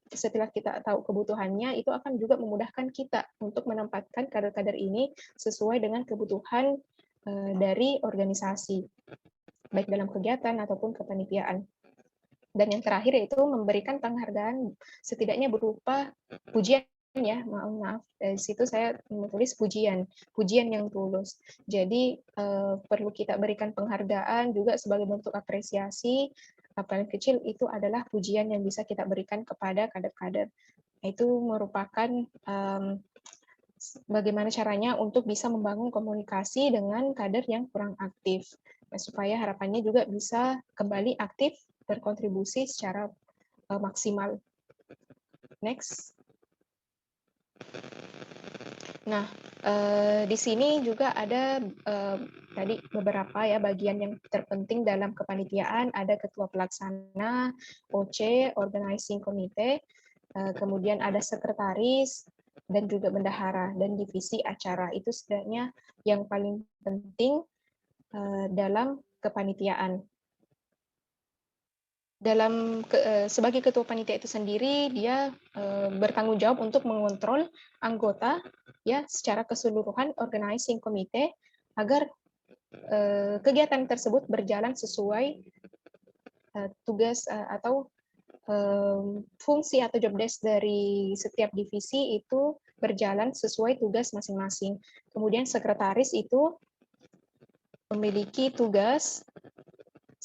setelah kita tahu kebutuhannya, itu akan juga memudahkan kita untuk menempatkan kader-kader ini sesuai dengan kebutuhan dari organisasi, baik dalam kegiatan ataupun kepanitiaan. Dan yang terakhir yaitu memberikan penghargaan, setidaknya berupa pujian ya, maaf dari situ saya menulis pujian yang tulus. Jadi perlu kita berikan penghargaan juga sebagai bentuk apresiasi. Paling kecil itu adalah pujian yang bisa kita berikan kepada kader-kader. Itu merupakan bagaimana caranya untuk bisa membangun komunikasi dengan kader yang kurang aktif, supaya harapannya juga bisa kembali aktif berkontribusi secara maksimal. Next. Nah, di sini juga ada tadi beberapa ya bagian yang terpenting dalam kepanitiaan, ada ketua pelaksana, OC, organizing committee, kemudian ada sekretaris, dan juga bendahara, dan divisi acara. Itu setidaknya yang paling penting dalam kepanitiaan. Sebagai ketua panitia itu sendiri, dia bertanggung jawab untuk mengontrol anggota ya secara keseluruhan organizing committee agar kegiatan tersebut berjalan sesuai tugas atau fungsi atau job desk dari setiap divisi itu berjalan sesuai tugas masing-masing. Kemudian sekretaris itu memiliki tugas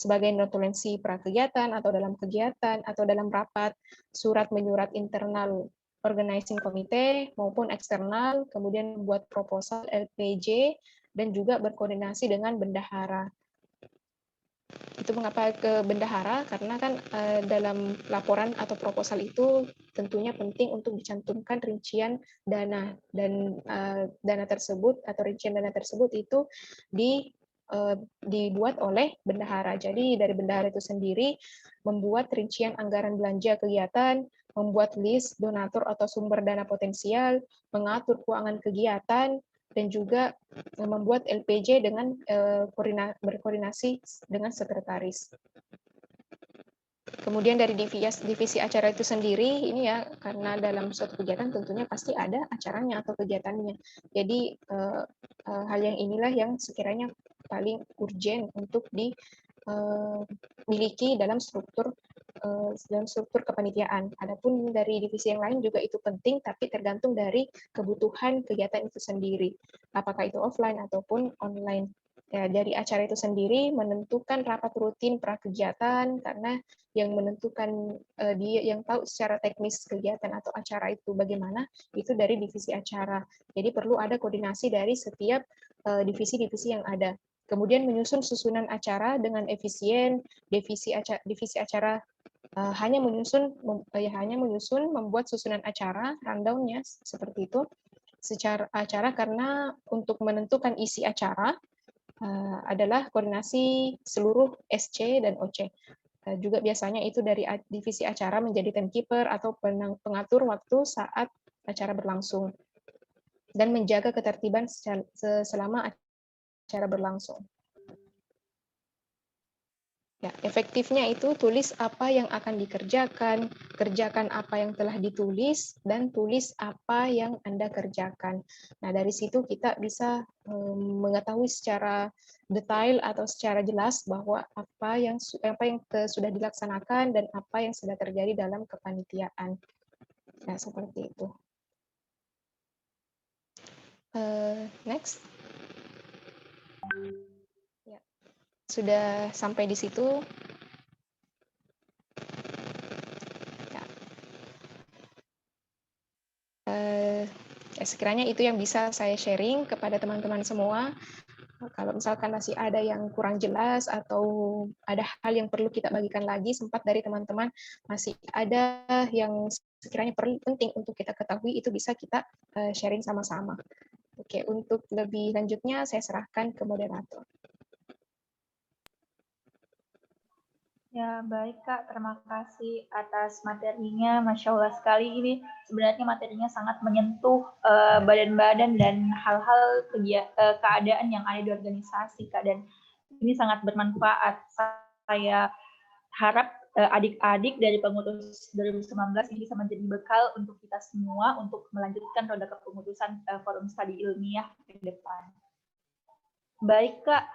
sebagai notulensi prakegiatan atau dalam kegiatan atau dalam rapat, surat menyurat internal organizing committee maupun eksternal, kemudian membuat proposal LPJ, dan juga berkoordinasi dengan bendahara. Itu mengapa ke bendahara, karena kan dalam laporan atau proposal itu tentunya penting untuk dicantumkan rincian dana, dan dana tersebut atau rincian dana tersebut itu dibuat oleh bendahara. Jadi dari bendahara itu sendiri membuat rincian anggaran belanja kegiatan, membuat list donatur atau sumber dana potensial, mengatur keuangan kegiatan, dan juga membuat LPJ dengan berkoordinasi dengan sekretaris. Kemudian dari divisi acara itu sendiri, ini ya, karena dalam suatu kegiatan tentunya pasti ada acaranya atau kegiatannya. Jadi hal yang inilah yang sekiranya paling urgent untuk dimiliki dalam struktur kepanitiaan. Adapun dari divisi yang lain juga itu penting, tapi tergantung dari kebutuhan kegiatan itu sendiri, apakah itu offline ataupun online. Ya, dari acara itu sendiri menentukan rapat rutin prakegiatan, karena yang menentukan dia yang tahu secara teknis kegiatan atau acara itu bagaimana, itu dari divisi acara. Jadi perlu ada koordinasi dari setiap divisi-divisi yang ada. Kemudian menyusun susunan acara dengan efisien. Divisi acara hanya menyusun membuat susunan acara, rundown-nya seperti itu secara acara, karena untuk menentukan isi acara adalah koordinasi seluruh SC dan OC. Juga biasanya itu dari divisi acara menjadi timekeeper atau pengatur waktu saat acara berlangsung dan menjaga ketertiban selama acara berlangsung. Ya, efektifnya itu tulis apa yang akan dikerjakan, kerjakan apa yang telah ditulis, dan tulis apa yang Anda kerjakan. Nah, dari situ kita bisa mengetahui secara detail atau secara jelas bahwa apa yang sudah dilaksanakan dan apa yang sudah terjadi dalam kepanitiaan. Nah, seperti itu. Next. Sudah sampai di situ. Ya, sekiranya itu yang bisa saya sharing kepada teman-teman semua. Kalau misalkan masih ada yang kurang jelas atau ada hal yang perlu kita bagikan lagi, sempat dari teman-teman masih ada yang sekiranya penting untuk kita ketahui, itu bisa kita sharing sama-sama. Oke, untuk lebih lanjutnya saya serahkan ke moderator. Ya, baik Kak, terima kasih atas materinya. Masya Allah sekali, ini sebenarnya materinya sangat menyentuh badan-badan dan hal-hal keadaan yang ada di organisasi Kak, dan ini sangat bermanfaat. Saya harap adik-adik dari pengurus 2019 ini bisa menjadi bekal untuk kita semua untuk melanjutkan roda kepengurusan Forum Studi Ilmiah ke depan. Baik Kak,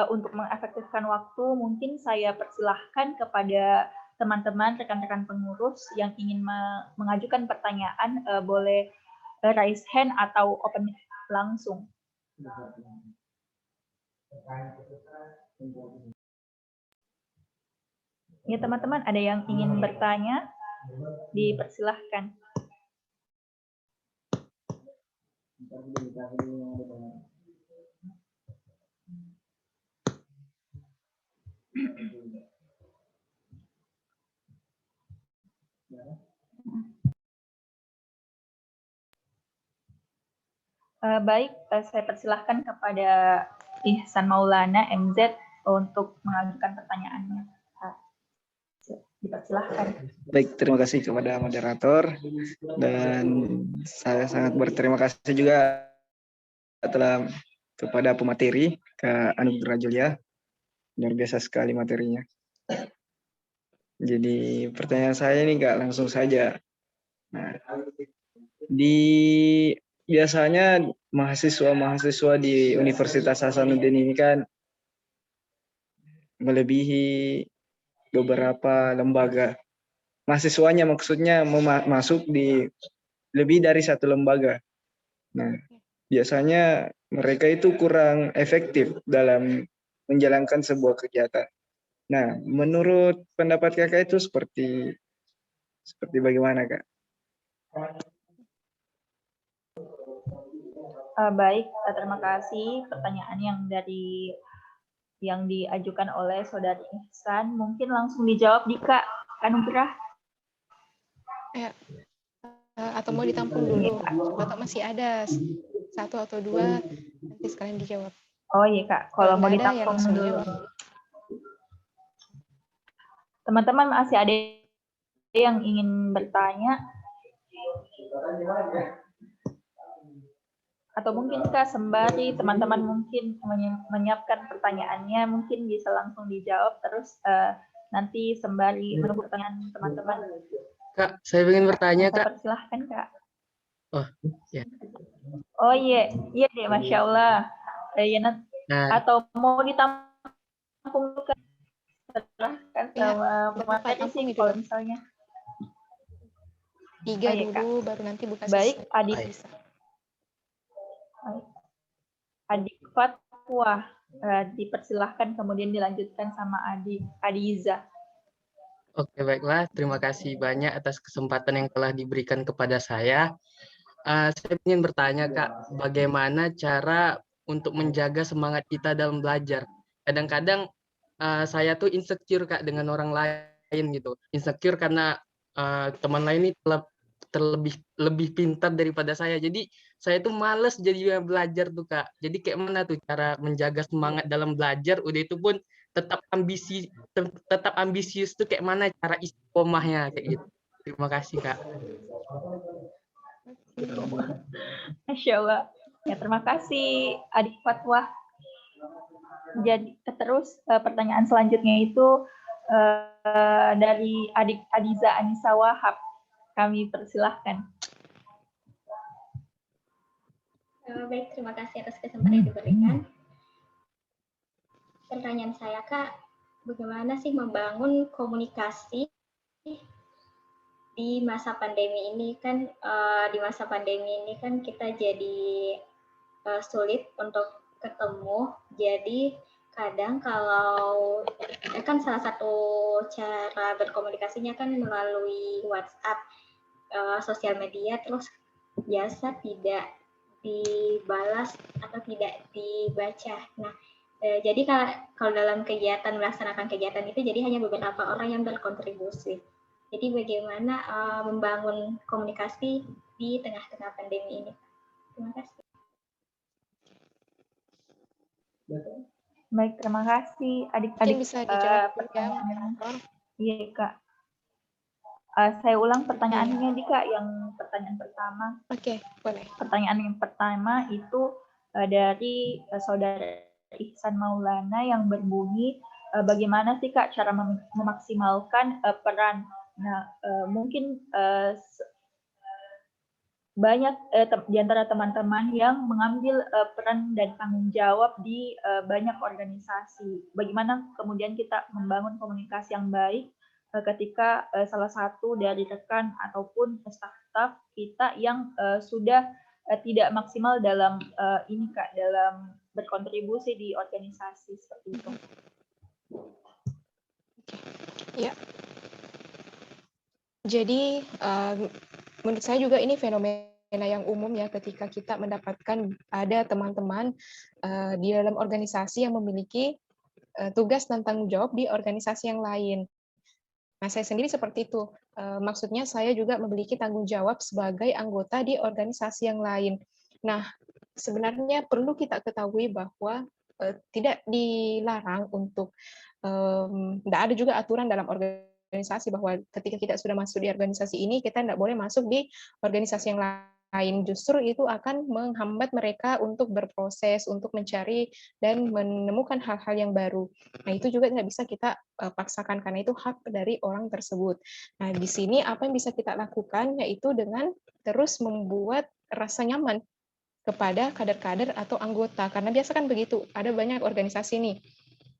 untuk mengefektifkan waktu, mungkin saya persilahkan kepada teman-teman, rekan-rekan pengurus yang ingin mengajukan pertanyaan, boleh raise hand atau open langsung. Ya teman-teman, ada yang ingin bertanya? Dipersilahkan. Baik, saya persilahkan kepada Ihsan Maulana MZ untuk mengajukan pertanyaannya. Dipersilahkan. Baik, terima kasih kepada moderator, dan saya sangat berterima kasih juga kepada pemateri, Kak Anugrah Julia. Luar biasa sekali materinya. Jadi pertanyaan saya ini Kak, langsung saja. Nah, biasanya mahasiswa di Universitas Hasanuddin ini kan melebihi beberapa lembaga. Mahasiswanya maksudnya masuk di lebih dari satu lembaga. Nah, biasanya mereka itu kurang efektif dalam menjalankan sebuah kegiatan. Nah, menurut pendapat kakak itu seperti bagaimana, Kak? Baik, terima kasih pertanyaan yang diajukan oleh Saudari Ihsan. Mungkin langsung dijawab di Kak Anugrah. Atau mau ditampung dulu? Siapa tahu masih ada satu atau dua, nanti sekalian dijawab. Oh iya Kak, Kalau kalau mau nggak ada, ya ditampung langsung dulu. dijawab. Teman-teman masih ada yang ingin bertanya? Atau mungkin Kak, sembari teman-teman mungkin menyiapkan pertanyaannya, mungkin bisa langsung dijawab, terus nanti sembari menunggu pertanyaan teman-teman. Kak, saya ingin bertanya, Saya Kak. persilahkan Kak. Oh, ya. Oh iya, iya deh, Masya Allah. Ya, Nah, atau mau ditampung Kak? Silahkan Ya, sama nggak apa-apa, pemateri sih tampung kalau dulu. misalnya. 3 Oh, iya, Kak. dulu, baru nanti buka Baik, sisa. Adik. Sisa. Adik Fatwa, dipersilahkan kemudian dilanjutkan sama Adik Adiza. oke, baiklah. Terima kasih banyak atas kesempatan yang telah diberikan kepada saya. Saya ingin bertanya, Kak, bagaimana cara untuk menjaga semangat kita dalam belajar? Kadang-kadang saya tuh insecure, Kak, dengan orang lain gitu. Insecure karena teman lain ini lebih pintar daripada saya. Jadi saya tuh males jadi belajar tuh, Kak. Jadi kayak mana tuh cara menjaga semangat dalam belajar? Udah itu pun tetap ambisius tuh kayak mana cara istiqomahnya kayak gitu. Terima kasih, Kak. Masya Allah. Ya, terima kasih Adik Fatwa. Jadi terus pertanyaan selanjutnya itu dari Adik Adiza Anissa Wahab. Kami persilahkan. Baik, terima kasih atas kesempatan yang diberikan. Pertanyaan saya, Kak, bagaimana sih membangun komunikasi di masa pandemi ini kan? Di masa pandemi ini kan kita jadi sulit untuk ketemu. Jadi kadang kalau kan salah satu cara berkomunikasinya kan melalui WhatsApp, sosial media, terus biasa tidak dibalas atau tidak dibaca. Nah, jadi kalau dalam melaksanakan kegiatan itu, jadi hanya beberapa orang yang berkontribusi. Jadi bagaimana membangun komunikasi di tengah-tengah pandemi ini? Terima kasih. Baik, terima kasih adik-adik. Mungkin bisa dijawab ya, Pertanyaannya. moderator. Iya Kak. Saya ulang pertanyaannya di Kak, yang pertanyaan pertama. Oke, boleh. Pertanyaan yang pertama itu dari Saudara Ihsan Maulana yang berbunyi, bagaimana sih Kak cara memaksimalkan peran? Nah, mungkin banyak di antara teman-teman yang mengambil peran dan tanggung jawab di banyak organisasi. Bagaimana kemudian kita membangun komunikasi yang baik ketika salah satu dari rekan ataupun staf-staf kita yang sudah tidak maksimal dalam ini Kak, dalam berkontribusi di organisasi seperti itu. Ya. Jadi menurut saya juga ini fenomena yang umum ya, ketika kita mendapatkan ada teman-teman di dalam organisasi yang memiliki tugas dan tanggung jawab di organisasi yang lain. Nah, saya sendiri seperti itu. Maksudnya saya juga memiliki tanggung jawab sebagai anggota di organisasi yang lain. Nah, sebenarnya perlu kita ketahui bahwa tidak dilarang untuk, tidak ada juga aturan dalam organisasi bahwa ketika kita sudah masuk di organisasi ini, kita tidak boleh masuk di organisasi yang lain. Justru itu akan menghambat mereka untuk berproses, untuk mencari dan menemukan hal-hal yang baru. Nah, itu juga tidak bisa kita paksakan karena itu hak dari orang tersebut. Nah, di sini apa yang bisa kita lakukan yaitu dengan terus membuat rasa nyaman kepada kader-kader atau anggota. Karena biasa kan begitu, ada banyak organisasi nih.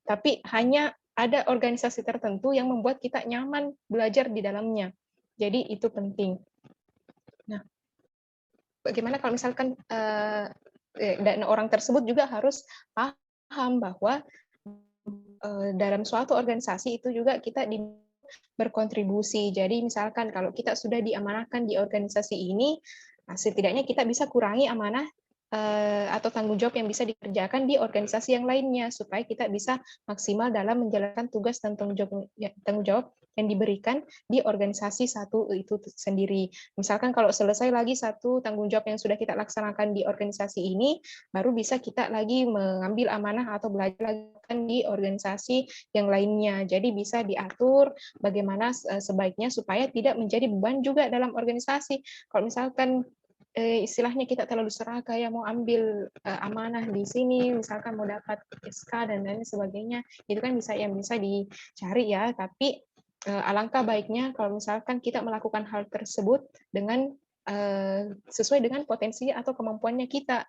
Tapi hanya ada organisasi tertentu yang membuat kita nyaman belajar di dalamnya. Jadi itu penting. Nah, bagaimana kalau misalkan dan orang tersebut juga harus paham bahwa dalam suatu organisasi itu juga kita berkontribusi. Jadi misalkan kalau kita sudah diamanahkan di organisasi ini, setidaknya kita bisa kurangi amanah atau tanggung jawab yang bisa dikerjakan di organisasi yang lainnya supaya kita bisa maksimal dalam menjalankan tugas dan tanggung jawab yang diberikan di organisasi satu itu sendiri. Misalkan kalau selesai lagi satu tanggung jawab yang sudah kita laksanakan di organisasi ini, baru bisa kita lagi mengambil amanah atau belajar di organisasi yang lainnya. Jadi bisa diatur bagaimana sebaiknya supaya tidak menjadi beban juga dalam organisasi. Kalau misalkan istilahnya kita terlalu serakah ya mau ambil amanah di sini, misalkan mau dapat SK dan lain sebagainya, itu kan yang bisa dicari ya. Tapi alangkah baiknya kalau misalkan kita melakukan hal tersebut dengan sesuai dengan potensi atau kemampuannya kita.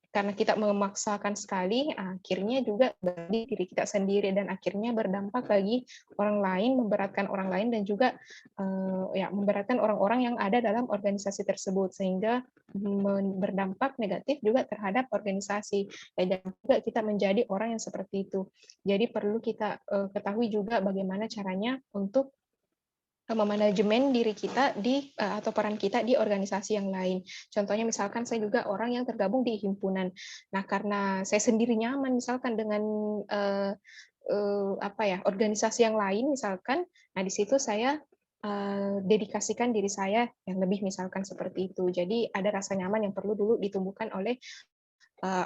Karena kita memaksakan sekali, akhirnya juga bagi diri kita sendiri dan akhirnya berdampak bagi orang lain, memberatkan orang lain dan juga memberatkan orang-orang yang ada dalam organisasi tersebut sehingga berdampak negatif juga terhadap organisasi. Dan juga kita menjadi orang yang seperti itu. Jadi perlu kita ketahui juga bagaimana caranya untuk memanajemen diri kita atau peran kita di organisasi yang lain. Contohnya misalkan saya juga orang yang tergabung di himpunan. Nah, karena saya sendiri nyaman misalkan dengan organisasi yang lain misalkan, nah di situ saya dedikasikan diri saya yang lebih misalkan seperti itu. Jadi ada rasa nyaman yang perlu dulu ditumbuhkan oleh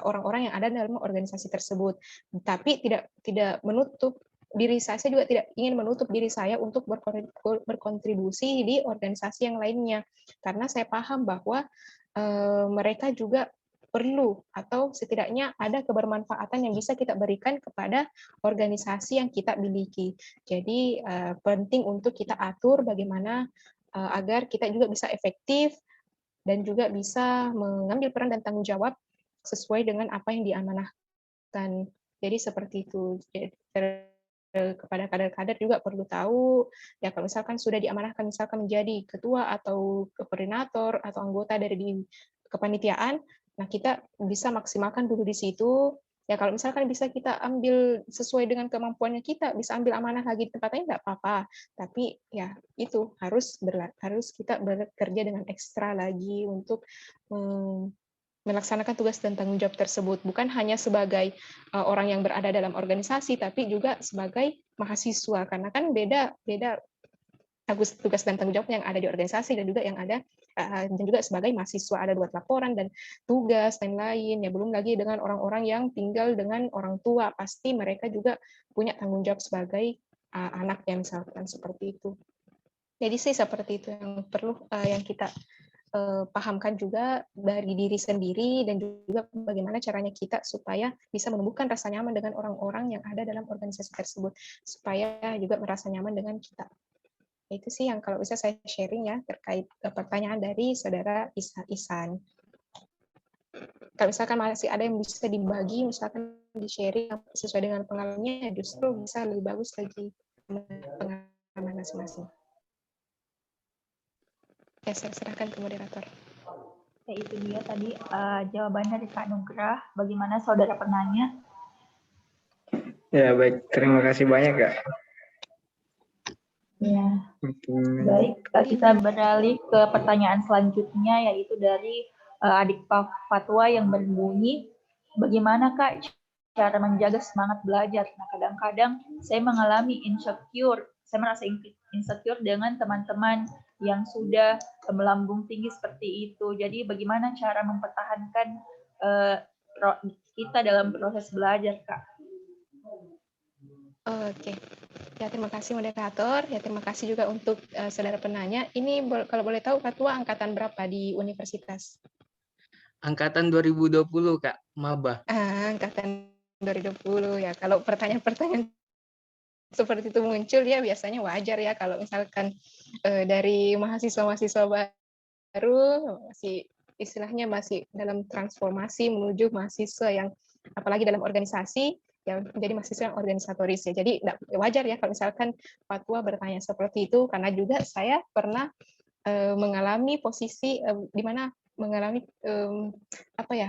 orang-orang yang ada dalam organisasi tersebut. Tapi tidak menutup diri saya juga tidak ingin menutup diri saya untuk berkontribusi di organisasi yang lainnya, karena saya paham bahwa mereka juga perlu atau setidaknya ada kebermanfaatan yang bisa kita berikan kepada organisasi yang kita miliki. Jadi penting untuk kita atur bagaimana agar kita juga bisa efektif dan juga bisa mengambil peran dan tanggung jawab sesuai dengan apa yang diamanahkan. Jadi seperti itu. Kepada kader-kader juga perlu tahu ya kalau misalkan sudah diamanahkan misalkan menjadi ketua atau koordinator atau anggota dari kepanitiaan, nah kita bisa maksimalkan dulu di situ. Ya kalau misalkan bisa kita ambil sesuai dengan kemampuannya kita, bisa ambil amanah lagi di tempat lain nggak apa-apa. Tapi ya itu harus kita bekerja dengan ekstra lagi untuk melaksanakan tugas dan tanggung jawab tersebut, bukan hanya sebagai orang yang berada dalam organisasi, tapi juga sebagai mahasiswa, karena kan beda tugas dan tanggung jawab yang ada di organisasi dan juga yang ada dan juga sebagai mahasiswa ada buat laporan dan tugas dan lain ya, belum lagi dengan orang-orang yang tinggal dengan orang tua, pasti mereka juga punya tanggung jawab sebagai anak yang misalkan seperti itu. Jadi sih seperti itu yang perlu yang kita pahamkan juga dari diri sendiri dan juga bagaimana caranya kita supaya bisa menumbuhkan rasa nyaman dengan orang-orang yang ada dalam organisasi tersebut supaya juga merasa nyaman dengan kita. Itu sih yang kalau bisa saya sharing ya terkait pertanyaan dari saudara Ihsan. Kalau misalkan masih ada yang bisa dibagi, misalkan di-sharing sesuai dengan pengalamannya, justru bisa lebih bagus lagi pengalaman masing-masing. Ya, saya serahkan ke moderator. Ya, itu dia tadi jawaban dari Kak Nugrah. Bagaimana saudara penanya? Ya, baik. Terima kasih banyak, Kak. Ya, baik. Kita beralih ke pertanyaan selanjutnya, yaitu dari adik Fatwa yang berbunyi, bagaimana Kak cara menjaga semangat belajar? Nah, kadang-kadang saya mengalami insecure. Saya merasa insecure dengan teman-teman yang sudah melambung tinggi seperti itu. Jadi bagaimana cara mempertahankan kita dalam proses belajar, Kak? Oke. Ya, terima kasih moderator. Ya, terima kasih juga untuk saudara penanya. Ini kalau boleh tahu Fatwa angkatan berapa di universitas? Angkatan 2020, Kak, maba. Angkatan 2020 ya. Kalau pertanyaan-pertanyaan seperti itu muncul ya biasanya wajar ya kalau misalkan dari mahasiswa-mahasiswa baru masih istilahnya masih dalam transformasi menuju mahasiswa yang apalagi dalam organisasi yang menjadi mahasiswa yang organisatoris ya. Jadi wajar ya kalau misalkan Fatwa bertanya seperti itu karena juga saya pernah mengalami posisi di mana mengalami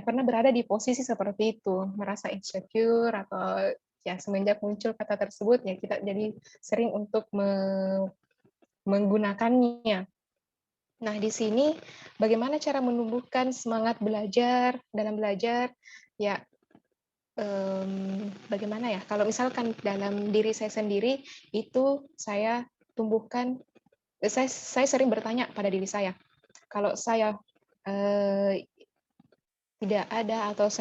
pernah berada di posisi seperti itu, merasa insecure atau ya semenjak muncul kata tersebut ya kita jadi sering untuk menggunakannya. Nah, di sini bagaimana cara menumbuhkan semangat belajar dalam belajar? Ya, bagaimana ya? Kalau misalkan dalam diri saya sendiri itu saya tumbuhkan, saya sering bertanya pada diri saya, kalau saya tidak ada atau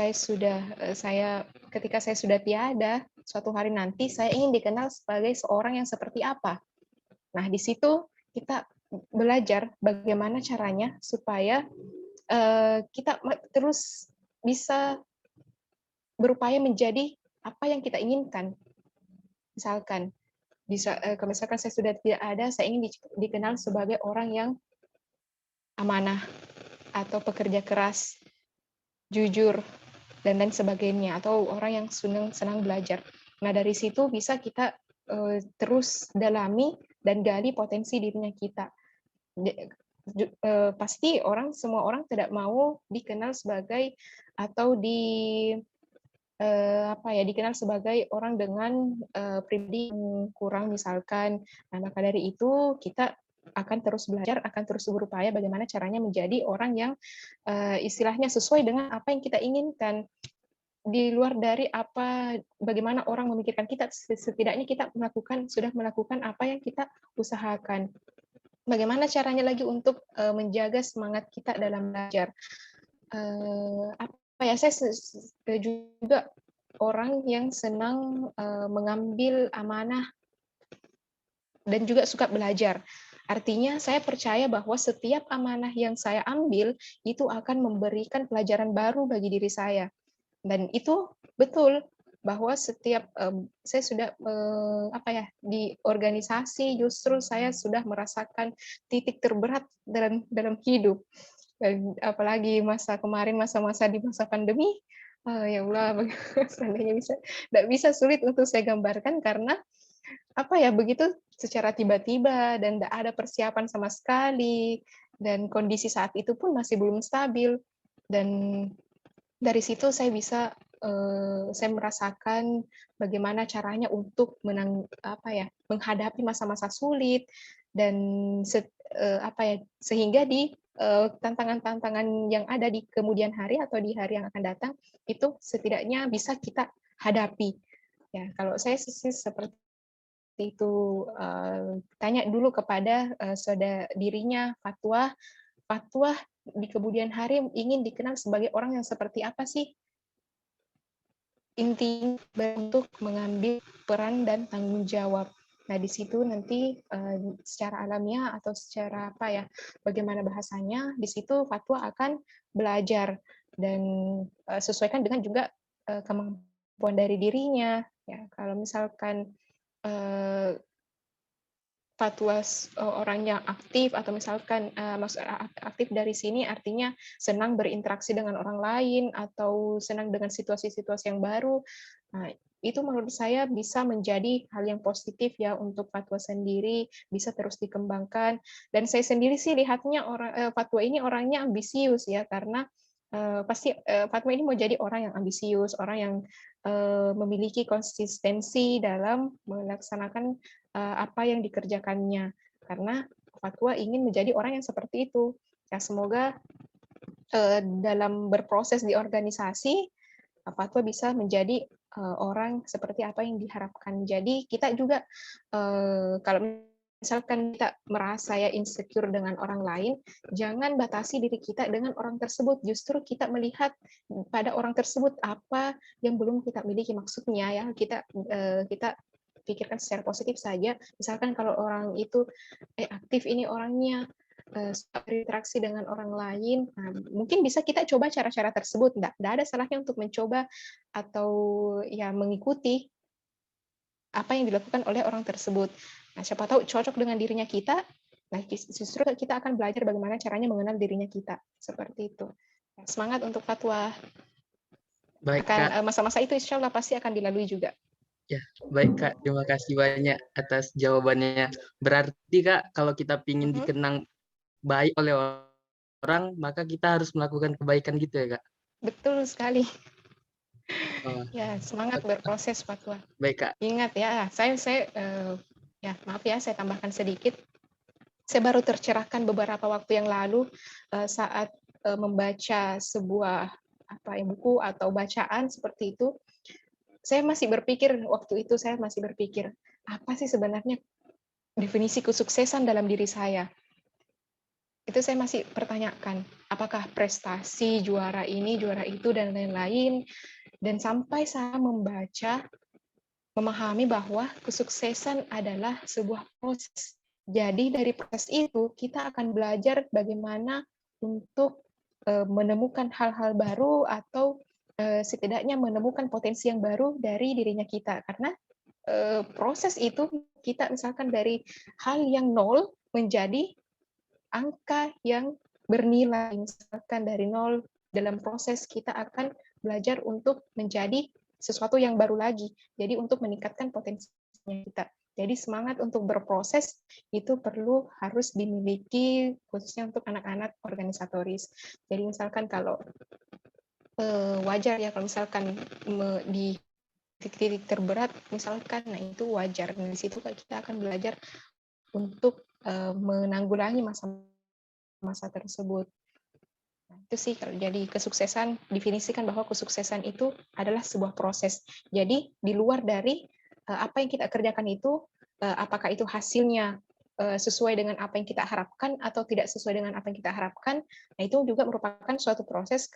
ketika saya sudah tiada suatu hari nanti saya ingin dikenal sebagai seorang yang seperti apa. Nah, di situ kita belajar bagaimana caranya supaya kita terus bisa berupaya menjadi apa yang kita inginkan. Misalkan, kalau misalkan saya sudah tidak ada, saya ingin dikenal sebagai orang yang amanah atau pekerja keras, jujur, dan lain sebagainya, atau orang yang senang belajar. Nah, dari situ bisa kita terus dalami dan gali potensi dirinya kita. Pasti semua orang tidak mau dikenal sebagai atau dikenal sebagai orang dengan pribadi yang kurang misalkan. Nah, maka dari itu kita akan terus belajar, akan terus berupaya bagaimana caranya menjadi orang yang istilahnya sesuai dengan apa yang kita inginkan. Di luar dari bagaimana orang memikirkan kita, setidaknya kita sudah melakukan apa yang kita usahakan. Bagaimana caranya lagi untuk menjaga semangat kita dalam belajar? Saya juga orang yang senang mengambil amanah dan juga suka belajar. Artinya saya percaya bahwa setiap amanah yang saya ambil itu akan memberikan pelajaran baru bagi diri saya. Dan itu betul bahwa setiap saya sudah di organisasi justru saya sudah merasakan titik terberat dalam hidup. Dan apalagi masa-masa di masa pandemi, ya Allah, seandainya tidak bisa, sulit untuk saya gambarkan karena begitu secara tiba-tiba dan tidak ada persiapan sama sekali, dan kondisi saat itu pun masih belum stabil. Dan dari situ saya merasakan bagaimana caranya untuk menghadapi masa-masa sulit, dan sehingga di tantangan-tantangan yang ada di kemudian hari atau di hari yang akan datang itu setidaknya bisa kita hadapi. Ya, kalau saya sih seperti itu. Tanya dulu kepada saudara dirinya, Fatwa di kemudian hari ingin dikenal sebagai orang yang seperti apa sih? Intinya untuk mengambil peran dan tanggung jawab. Nah, di situ nanti secara alamiah atau secara bagaimana bahasanya, di situ Fatwa akan belajar dan sesuaikan dengan juga kemampuan dari dirinya. Ya, kalau misalkan Fatwa orang yang aktif atau misalkan aktif dari sini artinya senang berinteraksi dengan orang lain atau senang dengan situasi-situasi yang baru. Nah, itu menurut saya bisa menjadi hal yang positif ya untuk Fatwa sendiri, bisa terus dikembangkan. Dan saya sendiri sih lihatnya Fatwa ini orangnya ambisius ya, karena pasti Fatwa ini mau jadi orang yang ambisius, orang yang memiliki konsistensi dalam melaksanakan apa yang dikerjakannya, karena Fatwa ingin menjadi orang yang seperti itu. Ya, semoga dalam berproses di organisasi Fatwa bisa menjadi orang seperti apa yang diharapkan. Jadi kita juga kalau misalkan kita merasa insecure dengan orang lain, jangan batasi diri kita dengan orang tersebut. Justru kita melihat pada orang tersebut apa yang belum kita miliki, maksudnya ya kita pikirkan secara positif saja. Misalkan kalau orang itu aktif ini orangnya berinteraksi dengan orang lain, nah, mungkin bisa kita coba cara-cara tersebut. Nggak ada salahnya untuk mencoba atau ya mengikuti apa yang dilakukan oleh orang tersebut. Nah, siapa tahu cocok dengan dirinya kita. Nah, justru kita akan belajar bagaimana caranya mengenal dirinya kita. Seperti itu. Semangat untuk Fatwa. Baik, Kak. Masa-masa itu insya Allah pasti akan dilalui juga. Ya, baik Kak. Terima kasih banyak atas jawabannya. Berarti Kak, kalau kita ingin dikenang baik oleh orang, maka kita harus melakukan kebaikan gitu ya Kak? Betul sekali. Oh, Ya, semangat berproses Pak Tua. baik Kak. Ingat ya, ya maaf ya, saya tambahkan sedikit. Saya baru tercerahkan beberapa waktu yang lalu saat membaca sebuah buku atau bacaan seperti itu. Saya masih berpikir waktu itu, apa sih sebenarnya definisi kesuksesan dalam diri saya? Itu saya masih pertanyakan, apakah prestasi, juara ini, juara itu, dan lain-lain. Dan sampai saya memahami bahwa kesuksesan adalah sebuah proses. Jadi dari proses itu kita akan belajar bagaimana untuk menemukan hal-hal baru atau setidaknya menemukan potensi yang baru dari dirinya kita. Karena proses itu kita misalkan dari hal yang nol menjadi angka yang bernilai. Misalkan dari nol dalam proses kita akan belajar untuk menjadi sesuatu yang baru lagi. Jadi untuk meningkatkan potensinya kita. Jadi semangat untuk berproses itu harus dimiliki khususnya untuk anak-anak organisatoris. Jadi misalkan kalau wajar ya kalau misalkan di titik-titik terberat misalkan, nah itu wajar. Di situ kita akan belajar untuk menanggulangi masa tersebut. Nah, itu sih kalau jadi kesuksesan, definisikan bahwa kesuksesan itu adalah sebuah proses. Jadi di luar dari apa yang kita kerjakan itu, apakah itu hasilnya sesuai dengan apa yang kita harapkan atau tidak sesuai dengan apa yang kita harapkan, nah itu juga merupakan suatu proses,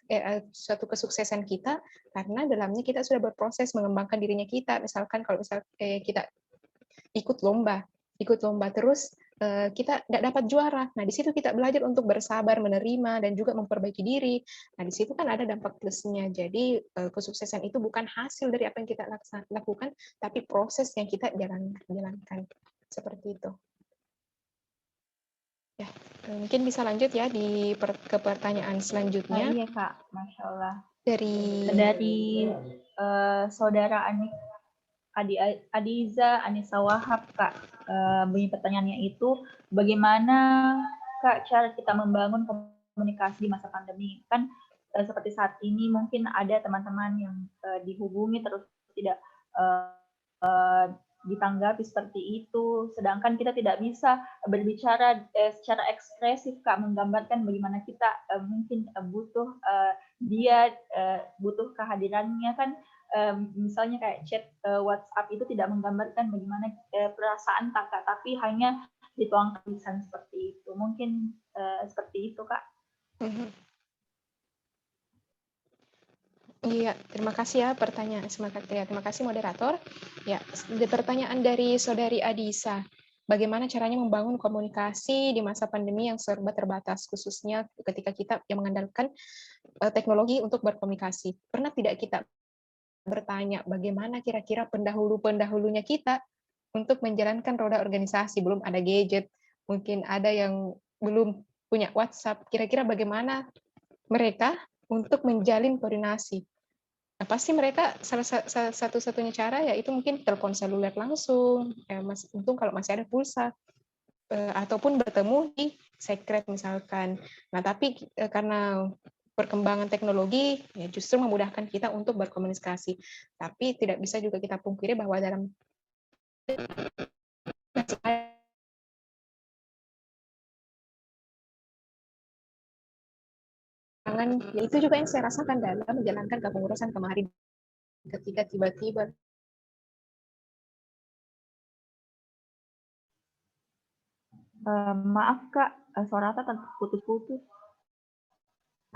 suatu kesuksesan kita, karena dalamnya kita sudah berproses mengembangkan dirinya kita. Misalkan kalau kita ikut lomba terus kita tidak dapat juara. Nah, di situ kita belajar untuk bersabar, menerima, dan juga memperbaiki diri. Nah, di situ kan ada dampak plusnya. Jadi, kesuksesan itu bukan hasil dari apa yang kita lakukan, tapi proses yang kita jalankan. Seperti itu. Ya, mungkin bisa lanjut ya ke pertanyaan selanjutnya. Iya, Kak. Masya Allah. Dari saudara Adiza Anissa Wahab, Kak. Bunyi pertanyaannya itu, bagaimana Kak cara kita membangun komunikasi di masa pandemi? Kan seperti saat ini mungkin ada teman-teman yang dihubungi terus tidak ditanggapi seperti itu, sedangkan kita tidak bisa berbicara secara ekspresif, Kak, menggambarkan bagaimana kita mungkin butuh dia, butuh kehadirannya kan. Misalnya kayak chat WhatsApp itu tidak menggambarkan bagaimana perasaan kakak, tapi hanya dituangkan tulisan seperti itu. Mungkin seperti itu, Kak. Iya, terima kasih ya pertanyaan. Terima kasih moderator. Ya, pertanyaan dari Saudari Adisa. Bagaimana caranya membangun komunikasi di masa pandemi yang serba terbatas, khususnya ketika kita yang mengandalkan teknologi untuk berkomunikasi. Pernah tidak kita bertanya bagaimana kira-kira pendahulu-pendahulunya kita untuk menjalankan roda organisasi, belum ada gadget, mungkin ada yang belum punya WhatsApp, kira-kira bagaimana mereka untuk menjalin koordinasi? Nah, pasti mereka salah satu-satunya cara yaitu mungkin telepon seluler langsung, untung kalau masih ada pulsa, ataupun bertemu di sekret misalkan. Nah, tapi karena perkembangan teknologi ya justru memudahkan kita untuk berkomunikasi. Tapi tidak bisa juga kita pungkiri bahwa dalam ya itu juga yang saya rasakan dalam menjalankan kepengurusan kemarin ketika tiba-tiba Maaf, Kak, suara Tata putus-putus.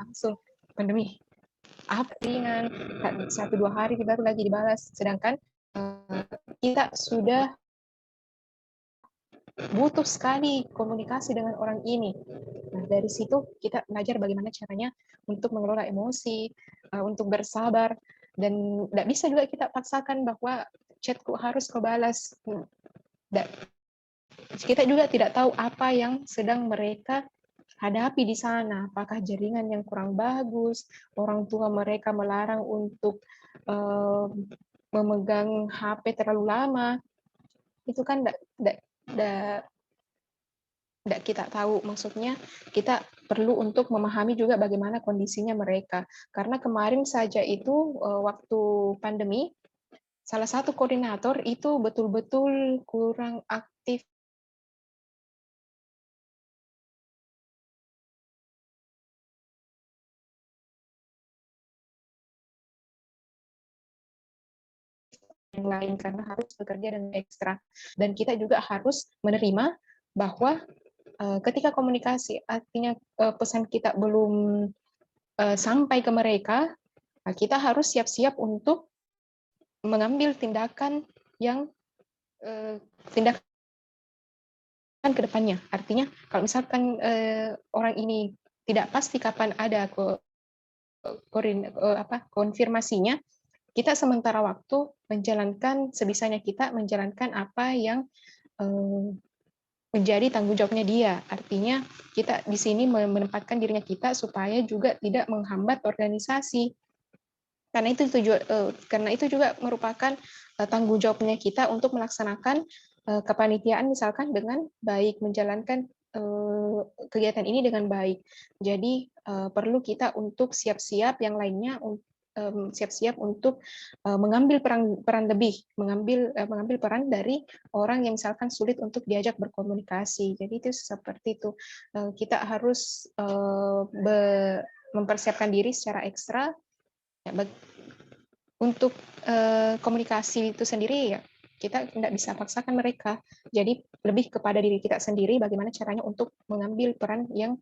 langsung pandemi apa ringan 1-2 hari baru lagi dibalas, sedangkan kita sudah butuh sekali komunikasi dengan orang ini. Nah, dari situ kita belajar bagaimana caranya untuk mengelola emosi, untuk bersabar, dan tidak bisa juga kita paksakan bahwa chatku harus kau balas. Kita juga tidak tahu apa yang sedang mereka hadapi di sana. Apakah jaringan yang kurang bagus, orang tua mereka melarang untuk memegang HP terlalu lama. Itu kan tidak tidak kita tahu. Maksudnya kita perlu untuk memahami juga bagaimana kondisinya mereka. Karena kemarin saja itu waktu pandemi, salah satu koordinator itu betul-betul kurang aktif yang lain karena harus bekerja dengan ekstra. Dan kita juga harus menerima bahwa ketika komunikasi, artinya pesan kita belum sampai ke mereka, kita harus siap-siap untuk mengambil tindakan yang tindakan ke depannya. Artinya kalau misalkan orang ini tidak pasti kapan ada konfirmasinya, kita sementara waktu menjalankan sebisanya kita menjalankan apa yang menjadi tanggung jawabnya dia. Artinya kita di sini menempatkan dirinya kita supaya juga tidak menghambat organisasi. Karena itu juga merupakan tanggung jawabnya kita untuk melaksanakan kepanitiaan misalkan dengan baik, menjalankan kegiatan ini dengan baik. Jadi perlu kita untuk siap-siap, yang lainnya siap-siap untuk mengambil peran lebih, mengambil peran dari orang yang misalkan sulit untuk diajak berkomunikasi. Jadi itu seperti itu. Kita harus mempersiapkan diri secara ekstra ya, untuk komunikasi itu sendiri ya. Kita tidak bisa paksakan mereka. Jadi lebih kepada diri kita sendiri bagaimana caranya untuk mengambil peran yang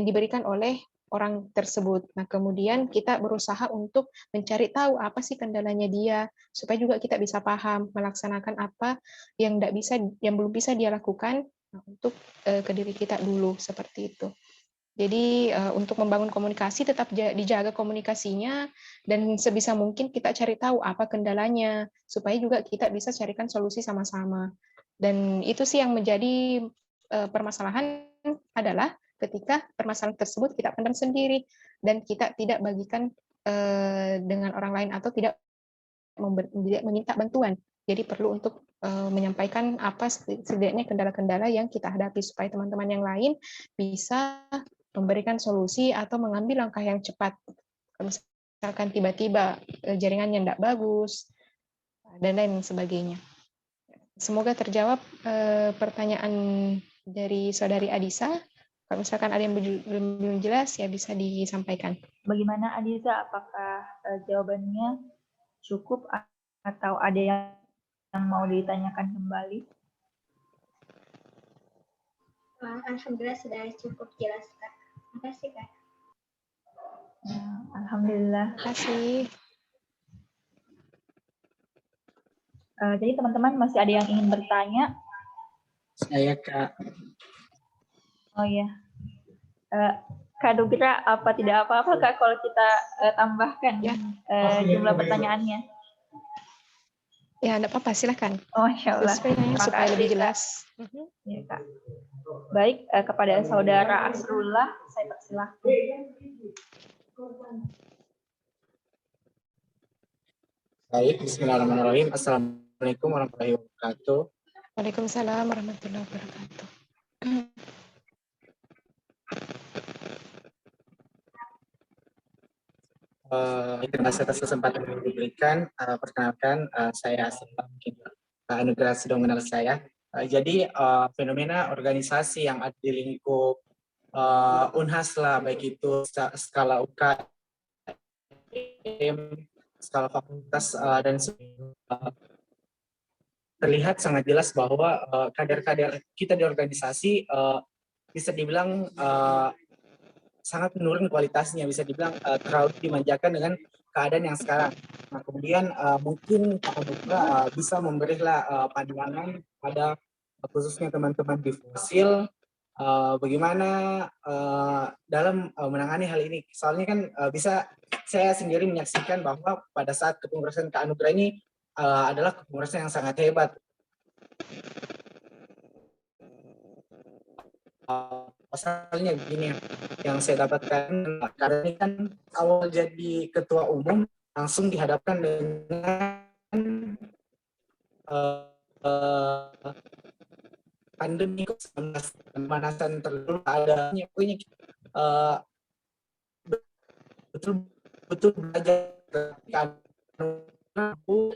diberikan oleh orang tersebut. Nah, kemudian kita berusaha untuk mencari tahu apa sih kendalanya dia, supaya juga kita bisa paham melaksanakan apa yang belum bisa dia lakukan untuk ke diri kita dulu, seperti itu. Jadi untuk membangun komunikasi tetap dijaga komunikasinya, dan sebisa mungkin kita cari tahu apa kendalanya supaya juga kita bisa carikan solusi sama-sama. Dan itu sih yang menjadi permasalahan adalah ketika permasalahan tersebut kita pendam sendiri dan kita tidak bagikan dengan orang lain atau tidak meminta bantuan. Jadi perlu untuk menyampaikan apa setidaknya kendala-kendala yang kita hadapi supaya teman-teman yang lain bisa memberikan solusi atau mengambil langkah yang cepat. Misalkan tiba-tiba jaringannya tidak bagus, dan lain sebagainya. Semoga terjawab pertanyaan dari Saudari Adisa. Kalau misalkan ada yang belum jelas, ya bisa disampaikan. Bagaimana Adisa, apakah jawabannya cukup atau ada yang mau ditanyakan kembali? Alhamdulillah sudah cukup jelas, Kak. Terima kasih, Kak. Alhamdulillah. Terima kasih. Jadi teman-teman masih ada yang ingin bertanya? Saya, Kak. Oh iya. Kak Dugira, apa tidak apa-apa Kak kalau kita tambahkan ya jumlah pertanyaannya? Ya, tidak apa-apa, silakan. Oh, Masya Allah. Supaya lebih jelas. Ya, Kak. Baik, kepada Saudara Asrullah, saya persilahkan. Baik, bismillahirrahmanirrahim. Assalamualaikum warahmatullahi wabarakatuh. Waalaikumsalam warahmatullahi wabarakatuh. Terima kasih atas kesempatan yang diberikan. Perkenalkan, saya Anugerah sudah mengenal saya. Jadi fenomena organisasi yang ada di lingkup Unhas lah, baik itu skala UKM, skala fakultas dan terlihat sangat jelas bahwa kader-kader kita di organisasi bisa dibilang sangat menurun kualitasnya, bisa dibilang terlalu dimanjakan dengan keadaan yang sekarang. Nah, kemudian mungkin Pak Buka bisa memberilah pandangan pada khususnya teman-teman di Fosil, bagaimana dalam menangani hal ini. Soalnya kan bisa saya sendiri menyaksikan bahwa pada saat kepengurusan Kak Anugerah ini adalah kepengurusan yang sangat hebat. Pasalnya begini yang saya dapatkan, karena ini kan awal jadi ketua umum langsung dihadapkan dengan pandemi COVID-19, pemanasan terlalu adanya, pokoknya betul-betul belajar ketika mampu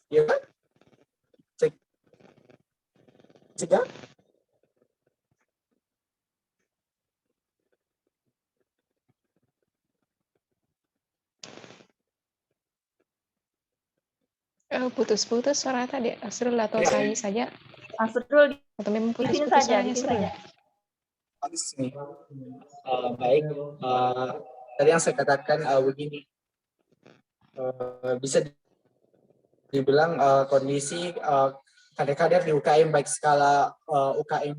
ya kan? Cegah. Putus-putus suara tadi, Asrul atau saya saja, Asrul atau memang di sini putus-putus saja, suaranya di sini Asrul? saja. Nih. Baik, tadi yang saya katakan begini, bisa dibilang kondisi kader-kader di UKM, baik skala UKM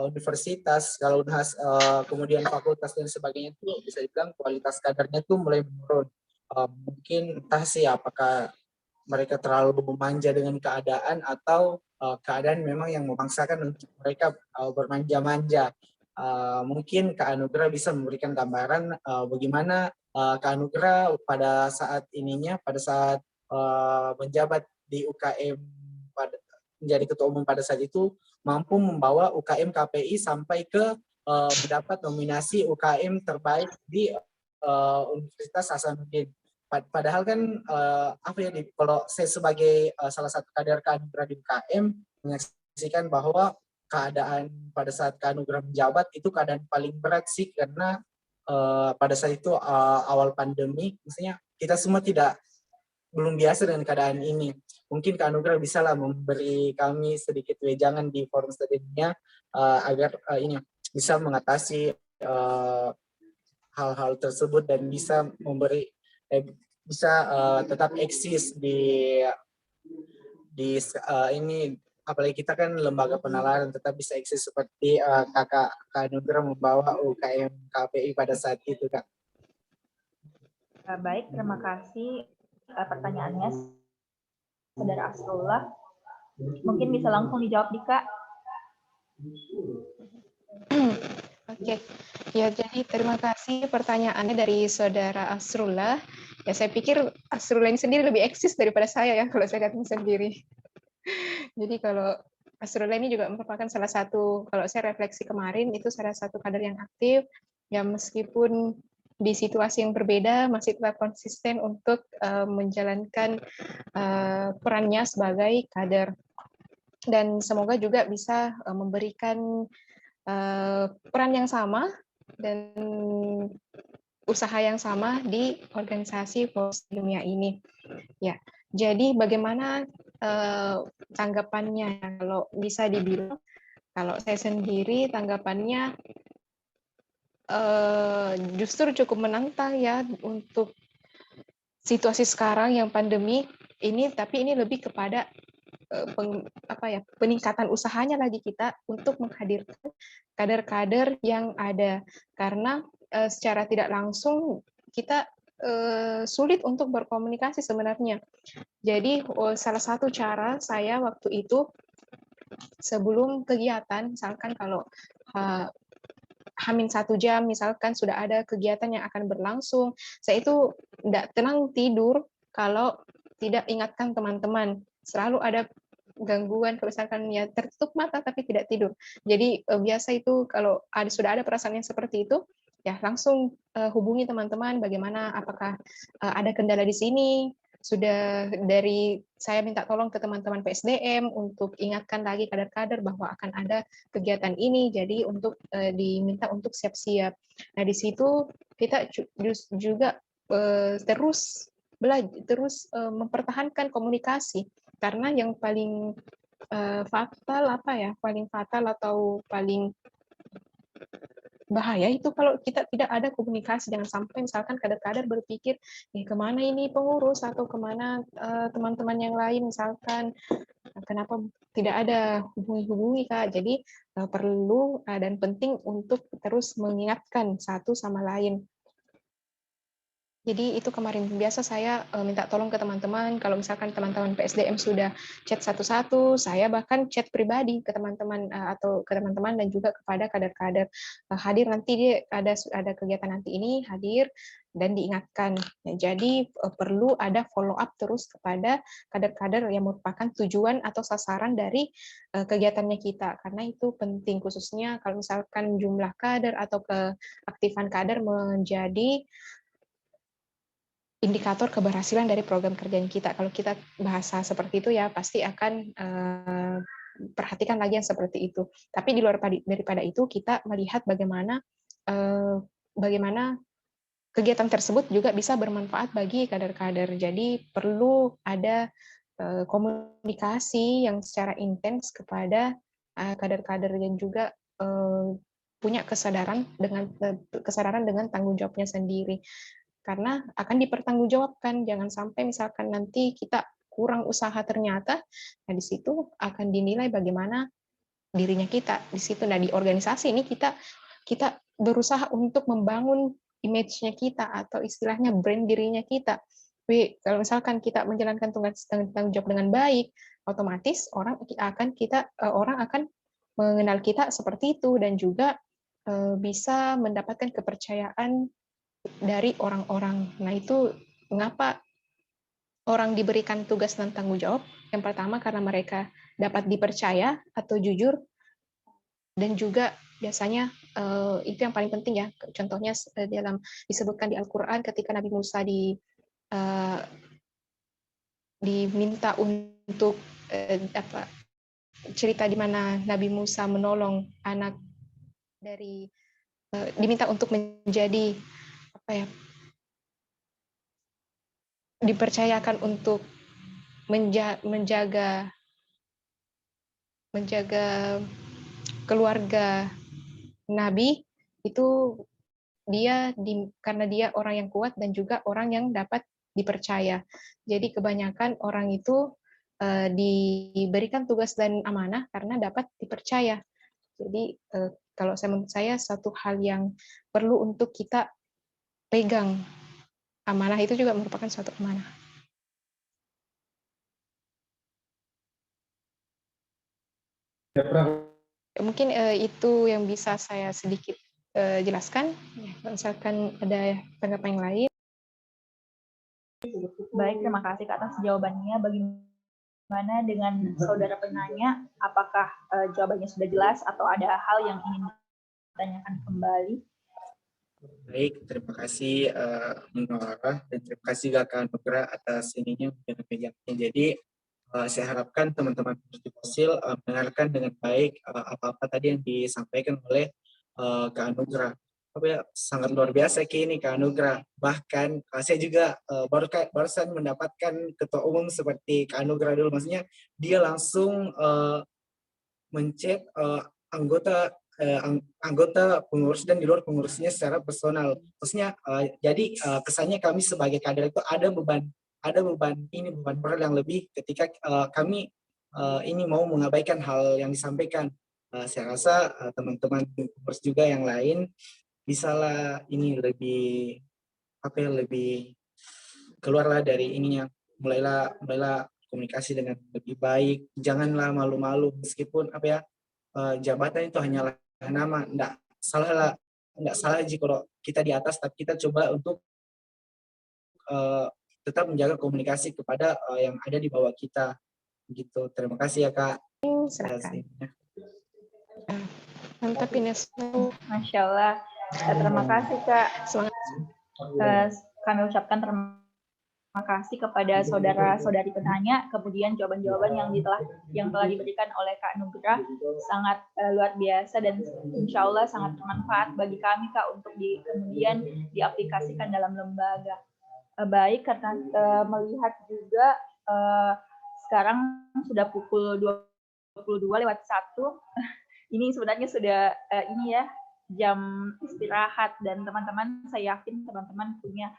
universitas, skala unhas, kemudian fakultas dan sebagainya, itu bisa dibilang kualitas kadernya itu mulai menurun. Mungkin entah sih apakah mereka terlalu manja dengan keadaan atau keadaan memang yang memaksakan untuk mereka bermanja-manja. Mungkin Kak Anugrah bisa memberikan gambaran bagaimana Kak Anugrah pada saat menjabat di UKM, menjadi ketua umum pada saat itu, mampu membawa UKM KPI sampai ke mendapat nominasi UKM terbaik di Universitas Hasanuddin. Padahal kan kalau saya sebagai salah satu kader Kak Anugrah di UKM menyaksikan bahwa keadaan pada saat Kak Anugrah menjabat itu keadaan paling berat sih, karena pada saat itu awal pandemi, maksudnya kita semua belum biasa dengan keadaan ini. Mungkin Kak Anugrah bisa lah memberi kami sedikit wejangan di forum studinya agar ini bisa mengatasi hal-hal tersebut dan bisa memberi tetap eksis di ini, apalagi kita kan lembaga penalaran, tetap bisa eksis seperti Kak Anugrah membawa UKM KPI pada saat itu, Kak. Baik, terima kasih pertanyaannya, Saudara Asrullah. Mungkin bisa langsung dijawab, Dika. Oke, ya jadi terima kasih pertanyaannya dari Saudara Asrullah. Ya saya pikir Asrullah ini sendiri lebih eksis daripada saya ya kalau saya katakan sendiri. Jadi kalau Asrullah ini juga merupakan salah satu, kalau saya refleksi kemarin, itu salah satu kader yang aktif, ya meskipun di situasi yang berbeda masih tetap konsisten untuk menjalankan perannya sebagai kader. Dan semoga juga bisa memberikan peran yang sama dan usaha yang sama di organisasi Forum Study Ilmiah ini. Ya, jadi bagaimana tanggapannya? Kalau bisa dibilang, kalau saya sendiri tanggapannya justru cukup menantang ya untuk situasi sekarang yang pandemi ini, tapi ini lebih kepada peningkatan usahanya lagi kita untuk menghadirkan kader-kader yang ada, karena secara tidak langsung kita sulit untuk berkomunikasi sebenarnya. Jadi salah satu cara saya waktu itu sebelum kegiatan, misalkan kalau Hamin 1 jam misalkan sudah ada kegiatan yang akan berlangsung, saya itu tidak tenang tidur kalau tidak ingatkan teman-teman. Selalu ada gangguan, misalkan ya tertutup mata tapi tidak tidur. Jadi biasa itu kalau sudah ada perasaan yang seperti itu, ya langsung hubungi teman-teman bagaimana, apakah ada kendala di sini. Sudah dari saya minta tolong ke teman-teman PSDM untuk ingatkan lagi kader-kader bahwa akan ada kegiatan ini, jadi untuk diminta untuk siap-siap. Nah di situ kita juga terus mempertahankan komunikasi, karena yang paling fatal atau paling bahaya itu kalau kita tidak ada komunikasi. Jangan sampai misalkan kader-kader berpikir kemana ini pengurus atau kemana teman-teman yang lain, misalkan kenapa tidak ada hubungi Kak. Jadi perlu dan penting untuk terus mengingatkan satu sama lain. Jadi itu kemarin biasa saya minta tolong ke teman-teman, kalau misalkan teman-teman PSDM sudah chat satu-satu, saya bahkan chat pribadi ke teman-teman atau ke teman-teman dan juga kepada kader-kader hadir nanti dia ada kegiatan nanti ini hadir dan diingatkan. Nah, jadi perlu ada follow up terus kepada kader-kader yang merupakan tujuan atau sasaran dari kegiatannya kita, karena itu penting khususnya kalau misalkan jumlah kader atau keaktifan kader menjadi indikator keberhasilan dari program kerjaan kita. Kalau kita bahasa seperti itu ya pasti akan perhatikan lagi yang seperti itu. Tapi di luar daripada itu kita melihat bagaimana kegiatan tersebut juga bisa bermanfaat bagi kader-kader. Jadi perlu ada komunikasi yang secara intens kepada kader-kader dan juga punya kesadaran dengan tanggung jawabnya sendiri. Karena akan dipertanggungjawabkan, jangan sampai misalkan nanti kita kurang usaha ternyata, nah di situ akan dinilai bagaimana dirinya kita di situ. Nah di organisasi ini kita berusaha untuk membangun image-nya kita atau istilahnya brand dirinya kita. Tapi kalau misalkan kita menjalankan tanggung jawab dengan baik, otomatis orang akan mengenal kita seperti itu dan juga bisa mendapatkan kepercayaan dari orang-orang. Nah, itu mengapa orang diberikan tugas dan tanggung jawab? Yang pertama karena mereka dapat dipercaya atau jujur, dan juga biasanya itu yang paling penting ya. Contohnya disebutkan di Al-Quran ketika Nabi Musa diminta untuk cerita di mana Nabi Musa menolong anak dari diminta untuk menjadi dipercayakan untuk menjaga keluarga Nabi itu karena dia orang yang kuat dan juga orang yang dapat dipercaya. Jadi kebanyakan orang itu diberikan tugas dan amanah karena dapat dipercaya. Jadi kalau menurut saya satu hal yang perlu untuk kita pegang, amanah itu juga merupakan suatu amanah. Mungkin itu yang bisa saya sedikit jelaskan. Misalkan ada tanggapan yang lain. Baik, terima kasih atas jawabannya. Bagaimana dengan saudara penanya? Apakah jawabannya sudah jelas atau ada hal yang ingin ditanyakan kembali? Baik, terima kasih Munawwarah dan terima kasih juga Kak Nugra atas ininya penyampaiannya. Jadi saya harapkan teman-teman Fosil mendengarkan dengan baik apa-apa tadi yang disampaikan oleh Kak Nugra. Sangat luar biasa ini Kak Nugra. Bahkan saya juga barusan mendapatkan ketua umum seperti Kak Nugra dulu. Maksudnya dia langsung mencet anggota pengurus dan di luar pengurusnya secara personal. Maksudnya jadi kesannya kami sebagai kader itu ada beban moral yang lebih ketika kami ini mau mengabaikan hal yang disampaikan. Saya rasa teman-teman pengurus juga yang lain bisalah ini lebih keluarlah dari ininya, mulailah komunikasi dengan lebih baik. Janganlah malu-malu meskipun jabatan itu hanyalah nama. Enggak salah aja kalau kita di atas, tapi kita coba untuk tetap menjaga komunikasi kepada yang ada di bawah kita gitu. Terima kasih ya Kak. Mantap Ines. Masya Allah. Terima kasih Kak. Kami ucapkan terima kasih kepada saudara-saudari penanya. Kemudian jawaban-jawaban yang telah diberikan oleh Kak Nugra sangat luar biasa dan insya Allah sangat bermanfaat bagi kami Kak untuk kemudian diaplikasikan dalam lembaga. Baik, karena melihat juga sekarang sudah pukul 22:01. Ini sebenarnya sudah jam istirahat dan teman-teman, saya yakin teman-teman punya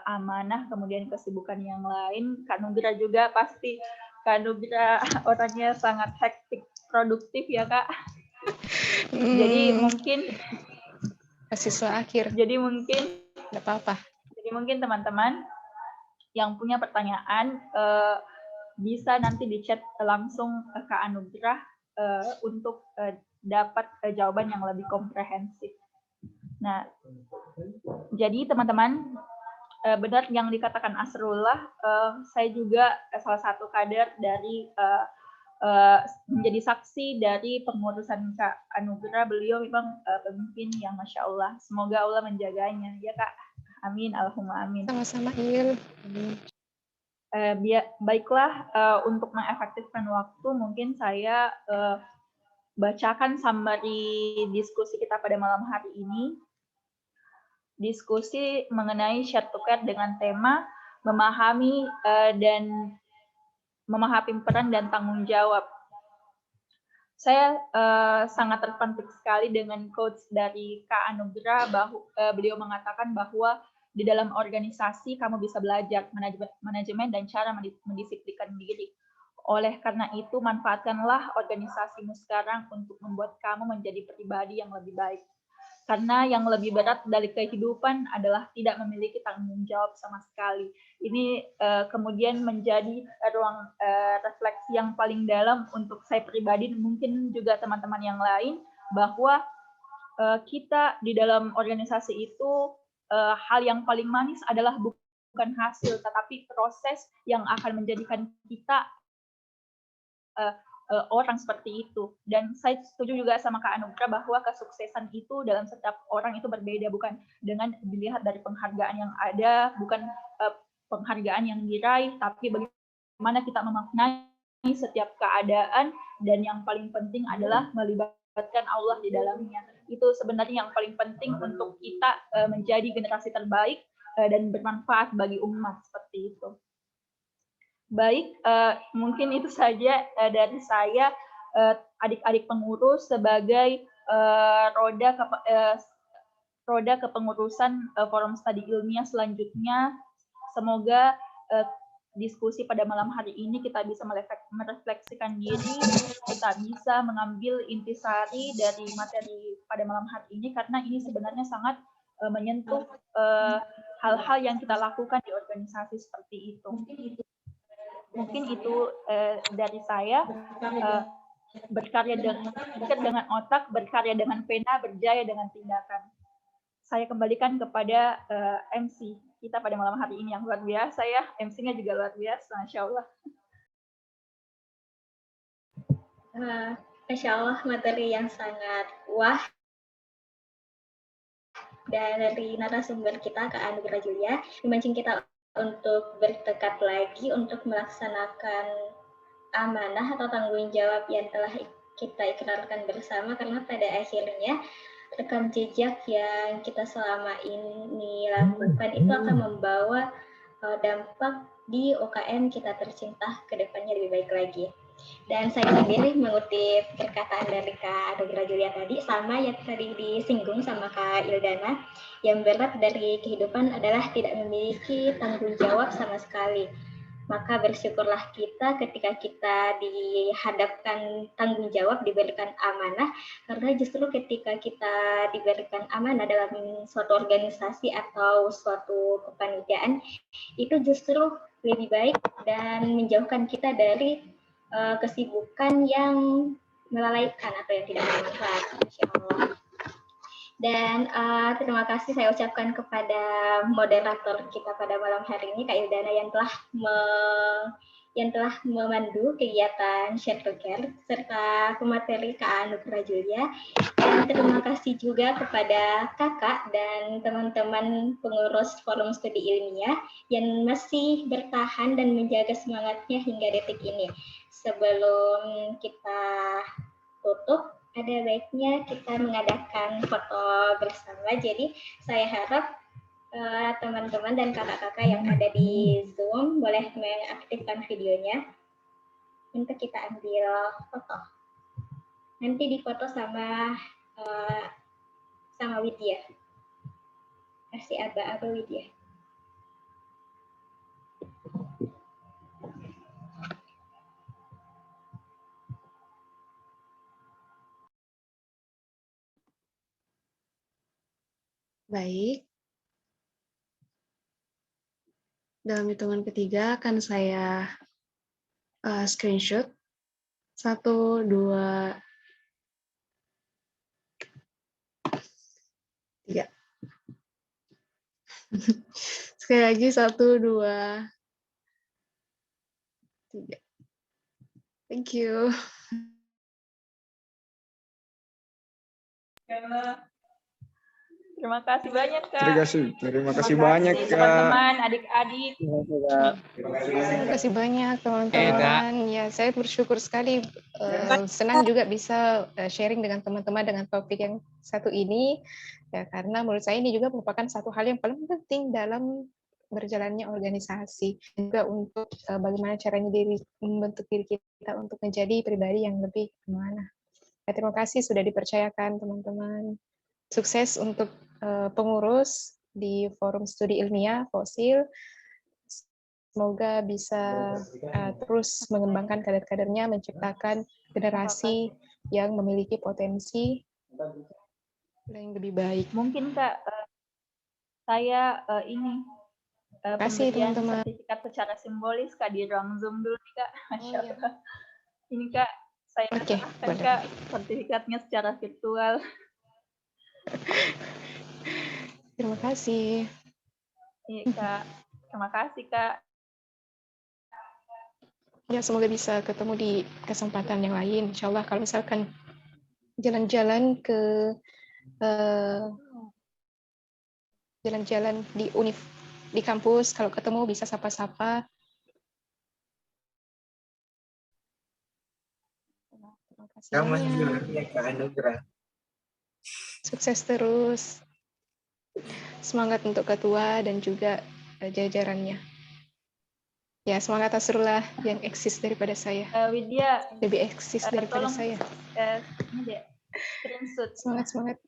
amanah kemudian kesibukan yang lain. Kak Nugra juga pasti orangnya sangat hektik produktif ya Kak. Jadi mungkin mahasiswa akhir. Jadi mungkin Enggak apa-apa. Jadi mungkin teman-teman yang punya pertanyaan bisa nanti di chat langsung ke Anugrah untuk dapat jawaban yang lebih komprehensif. Nah, jadi teman-teman, benar yang dikatakan Asrullah, saya juga salah satu kader dari menjadi saksi dari pengurusan Kak Anugrah. Beliau memang pemimpin yang Masya Allah. Semoga Allah menjaganya. Ya Kak, amin, Allahumma amin. Sama-sama, Il. Baiklah, untuk mengefektifkan waktu, mungkin saya bacakan summary diskusi kita pada malam hari ini. Diskusi mengenai share to care dengan tema memahami peran dan tanggung jawab. Saya sangat terpantik sekali dengan quotes dari Kak Anugrah, beliau mengatakan bahwa di dalam organisasi kamu bisa belajar manajemen dan cara mendisiplinkan diri. Oleh karena itu, manfaatkanlah organisasimu sekarang untuk membuat kamu menjadi pribadi yang lebih baik. Karena yang lebih berat dari kehidupan adalah tidak memiliki tanggung jawab sama sekali. Ini kemudian menjadi ruang refleksi yang paling dalam untuk saya pribadi, mungkin juga teman-teman yang lain, bahwa kita di dalam organisasi itu hal yang paling manis adalah bukan hasil, tetapi proses yang akan menjadikan kita orang seperti itu. Dan saya setuju juga sama Kak Anugrah bahwa kesuksesan itu dalam setiap orang itu berbeda, bukan dengan dilihat dari penghargaan yang ada, bukan penghargaan yang diraih, tapi bagaimana kita memaknai setiap keadaan, dan yang paling penting adalah melibatkan Allah di dalamnya. Itu sebenarnya yang paling penting untuk kita menjadi generasi terbaik dan bermanfaat bagi umat, seperti itu. Baik, mungkin itu saja dari saya, adik-adik pengurus, sebagai roda kepengurusan Forum Studi Ilmiah selanjutnya. Semoga diskusi pada malam hari ini kita bisa merefleksikan diri, kita bisa mengambil intisari dari materi pada malam hari ini, karena ini sebenarnya sangat menyentuh hal-hal yang kita lakukan di organisasi seperti itu. Mungkin itu dari saya, berkarya dengan otak, berkarya dengan pena, berjaya dengan tindakan. Saya kembalikan kepada MC kita pada malam hari ini yang luar biasa ya, MC-nya juga luar biasa, Masya Allah. Masya Allah, materi yang sangat wah. Dan dari narasumber kita, Kak Anugrah Julia, memancing kita untuk bertekad lagi untuk melaksanakan amanah atau tanggung jawab yang telah kita ikrarkan bersama, karena pada akhirnya rekam jejak yang kita selama ini lakukan itu akan membawa dampak di UKM kita tercinta ke depannya lebih baik lagi. Dan saya sendiri mengutip perkataan dari Kak Anugrah Julia tadi, sama yang tadi disinggung sama Kak Ildana, yang berat dari kehidupan adalah tidak memiliki tanggung jawab sama sekali. Maka bersyukurlah kita ketika kita dihadapkan tanggung jawab, diberikan amanah, karena justru ketika kita diberikan amanah dalam suatu organisasi atau suatu kepanitiaan, itu justru lebih baik dan menjauhkan kita dari kesibukan yang melalaikan atau yang tidak bermanfaat, Insya Allah. Dan terima kasih saya ucapkan kepada moderator kita pada malam hari ini, Kak Ildana, yang telah memandu kegiatan Share to Care, serta pemateri Kak Anugrah Julia. Dan terima kasih juga kepada kakak dan teman-teman pengurus Forum Studi Ilmiah yang masih bertahan dan menjaga semangatnya hingga detik ini. Sebelum kita tutup, ada baiknya kita mengadakan foto bersama. Jadi saya harap teman-teman dan kakak-kakak yang ada di Zoom boleh mengaktifkan videonya untuk kita ambil foto. Nanti difoto sama Widya. Kasih aba-aba Widya. Baik. Dalam hitungan ketiga akan saya screenshot. 1, 2, 3. Sekali lagi 1, 2, 3. Thank you. Terima kasih banyak, Kak. Terima kasih banyak, Kak. Teman-teman, adik-adik. Terima kasih banyak Kak. teman-teman. Ya, saya bersyukur sekali, senang juga bisa sharing dengan teman-teman dengan topik yang satu ini. Ya, karena menurut saya ini juga merupakan satu hal yang paling penting dalam berjalannya organisasi. Juga untuk bagaimana caranya membentuk diri kita untuk menjadi pribadi yang lebih amanah. Ya, terima kasih sudah dipercayakan teman-teman. Sukses untuk pengurus di Forum Studi Ilmiah Fosil. Semoga bisa terus mengembangkan kader-kadernya, menciptakan generasi yang memiliki potensi yang lebih baik. Mungkin, Kak, saya ini Kasih pemberian teman-teman. sertifikat secara simbolis, Kak, di ruang Zoom dulu nih, Kak. Masya iya. Allah. Ini, Kak, saya Oke, serahkan, boleh. Kak, sertifikatnya secara virtual. Terima kasih. Iya, Kak. Terima kasih, Kak. Ya, semoga bisa ketemu di kesempatan yang lain. Insya Allah kalau misalkan jalan-jalan ke jalan-jalan di kampus, kalau ketemu bisa sapa-sapa. Terima kasih Sama banyak. juga ya Kak Anugrah. Sukses terus. Semangat untuk ketua dan juga jajarannya. Ya, semangat Asrullah yang eksis daripada saya. Widya, Lebih eksis daripada tolong saya. ini deh, screenshot. Semangat.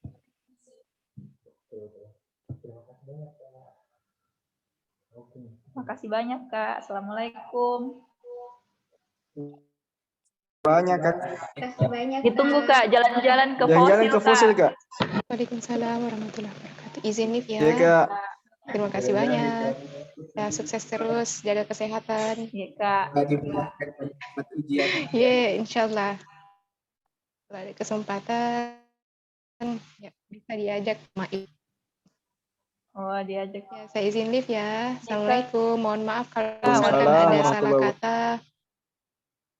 Terima kasih banyak, Kak. Assalamualaikum. Banyak, Kak. Terima kasih banyak. Ditunggu, Kak, jalan-jalan ke Jalan-jalan ke Fosil, Fosil, Kak. Waalaikumsalam warahmatullahi wabarakatuh. Izin live ya. Iya, Kak. Terima kasih banyak. Ya, sukses terus, jaga kesehatan. Iya, Kak. Dimudahkan buat ujian. Insya Allah. Kalau ada kesempatan, ya, bisa diajak Ma'i. Oh, diajak. Ya, saya izin live ya. Assalamualaikum. Mohon maaf kalau misalkan Waalaikumsalam ada salah warahmatullahi kata.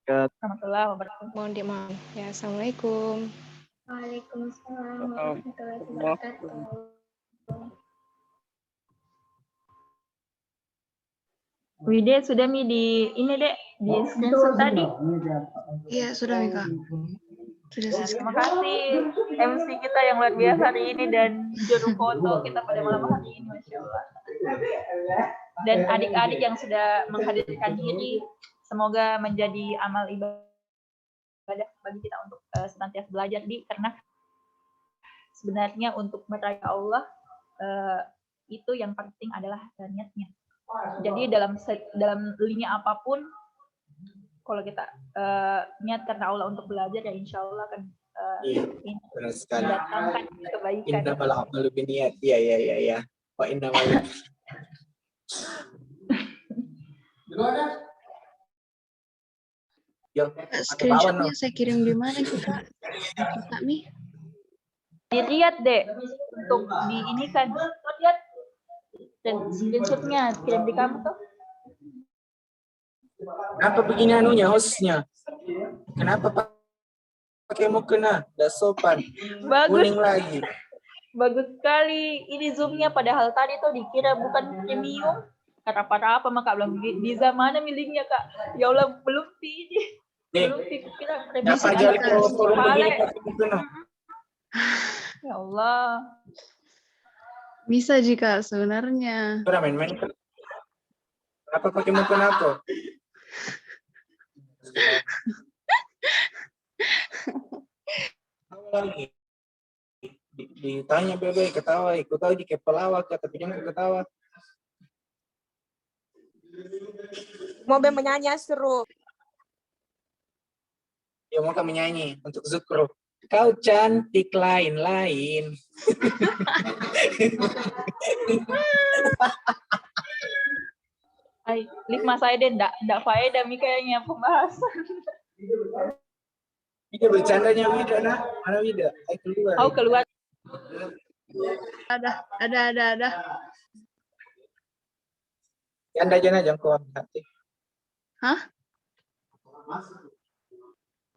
Warahmatullahi wabarakatuh. Mohon dimaaf. Ya, assalamualaikum. Waalaikumsalam warahmatullahi wabarakatuh. Wide sudah di ini dek di screenshot tadi. Iya, sudah Mika. Sudah Ya, terima kasih MC kita yang luar biasa hari ini dan juru foto kita pada malam hari ini, Masya Allah. Dan adik-adik yang sudah menghadirkan diri, semoga menjadi amal ibadah bagi kita untuk senantiasa belajar karena sebenarnya untuk meraih Allah itu yang penting adalah niatnya. Jadi dalam lini apapun, kalau kita niat karena Allah untuk belajar, ya insya Allah akan Benar sekali. mendatangkan kebaikan. Innamal a'malu binniyat. Iya. Wa innamal Yo, Screenshotnya saya kirim di mana kita? Kak Mi? Dilihat deh untuk di ini kan, lihat screenshotnya kirim di kamu tuh. Kenapa begini anunya hostnya? Kenapa pakai mukena? Udah sopan. Bagus, Kuning lagi. bagus sekali. Ini zoomnya padahal tadi tuh dikira bukan premium. Kata apa maka belum Diza mana miliknya Kak? Ya Allah belum ini. Belum kira premium. Kenapa jadi forum begini pakai mukena? Ya Allah. Bisa jika sebenarnya. Udah main-main. Kenapa pakai mukena aku? Lagi ditanya bebe ketawa, ikut tahu di pelawak tapi jangan ketawa. Mau menyanyi seru. Ya mau kami nyanyi untuk Zukro. Kau cantik lain-lain. Lima saya deh, ndak faedah mi kayaknya pembahasan. Ini bercandanya Wida, nah. Mana Wida? Ayo keluar. Aku keluar. Ada. Canda aja kau hati. Hah?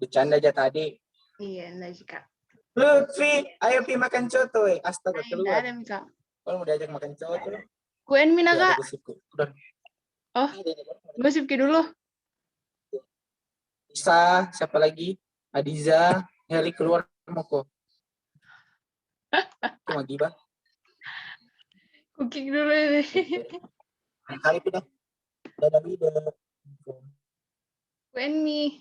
Bercanda aja tadi. Iya, enggak sih, Kak. Lutfi, ayo pi makan coto. Astaga, Enggak keluar. ada, Kak. Kalau mau diajak makan coto. Kuen mina, Ya, ada Kak. gosipku. Udah. Oh, gosip Ki dulu. Isa, siapa lagi? Adiza, Heli keluar mau kok. Cuma gibah. Cooking dulu ini. Kali pindah. Dadah Wida. Kuen mi.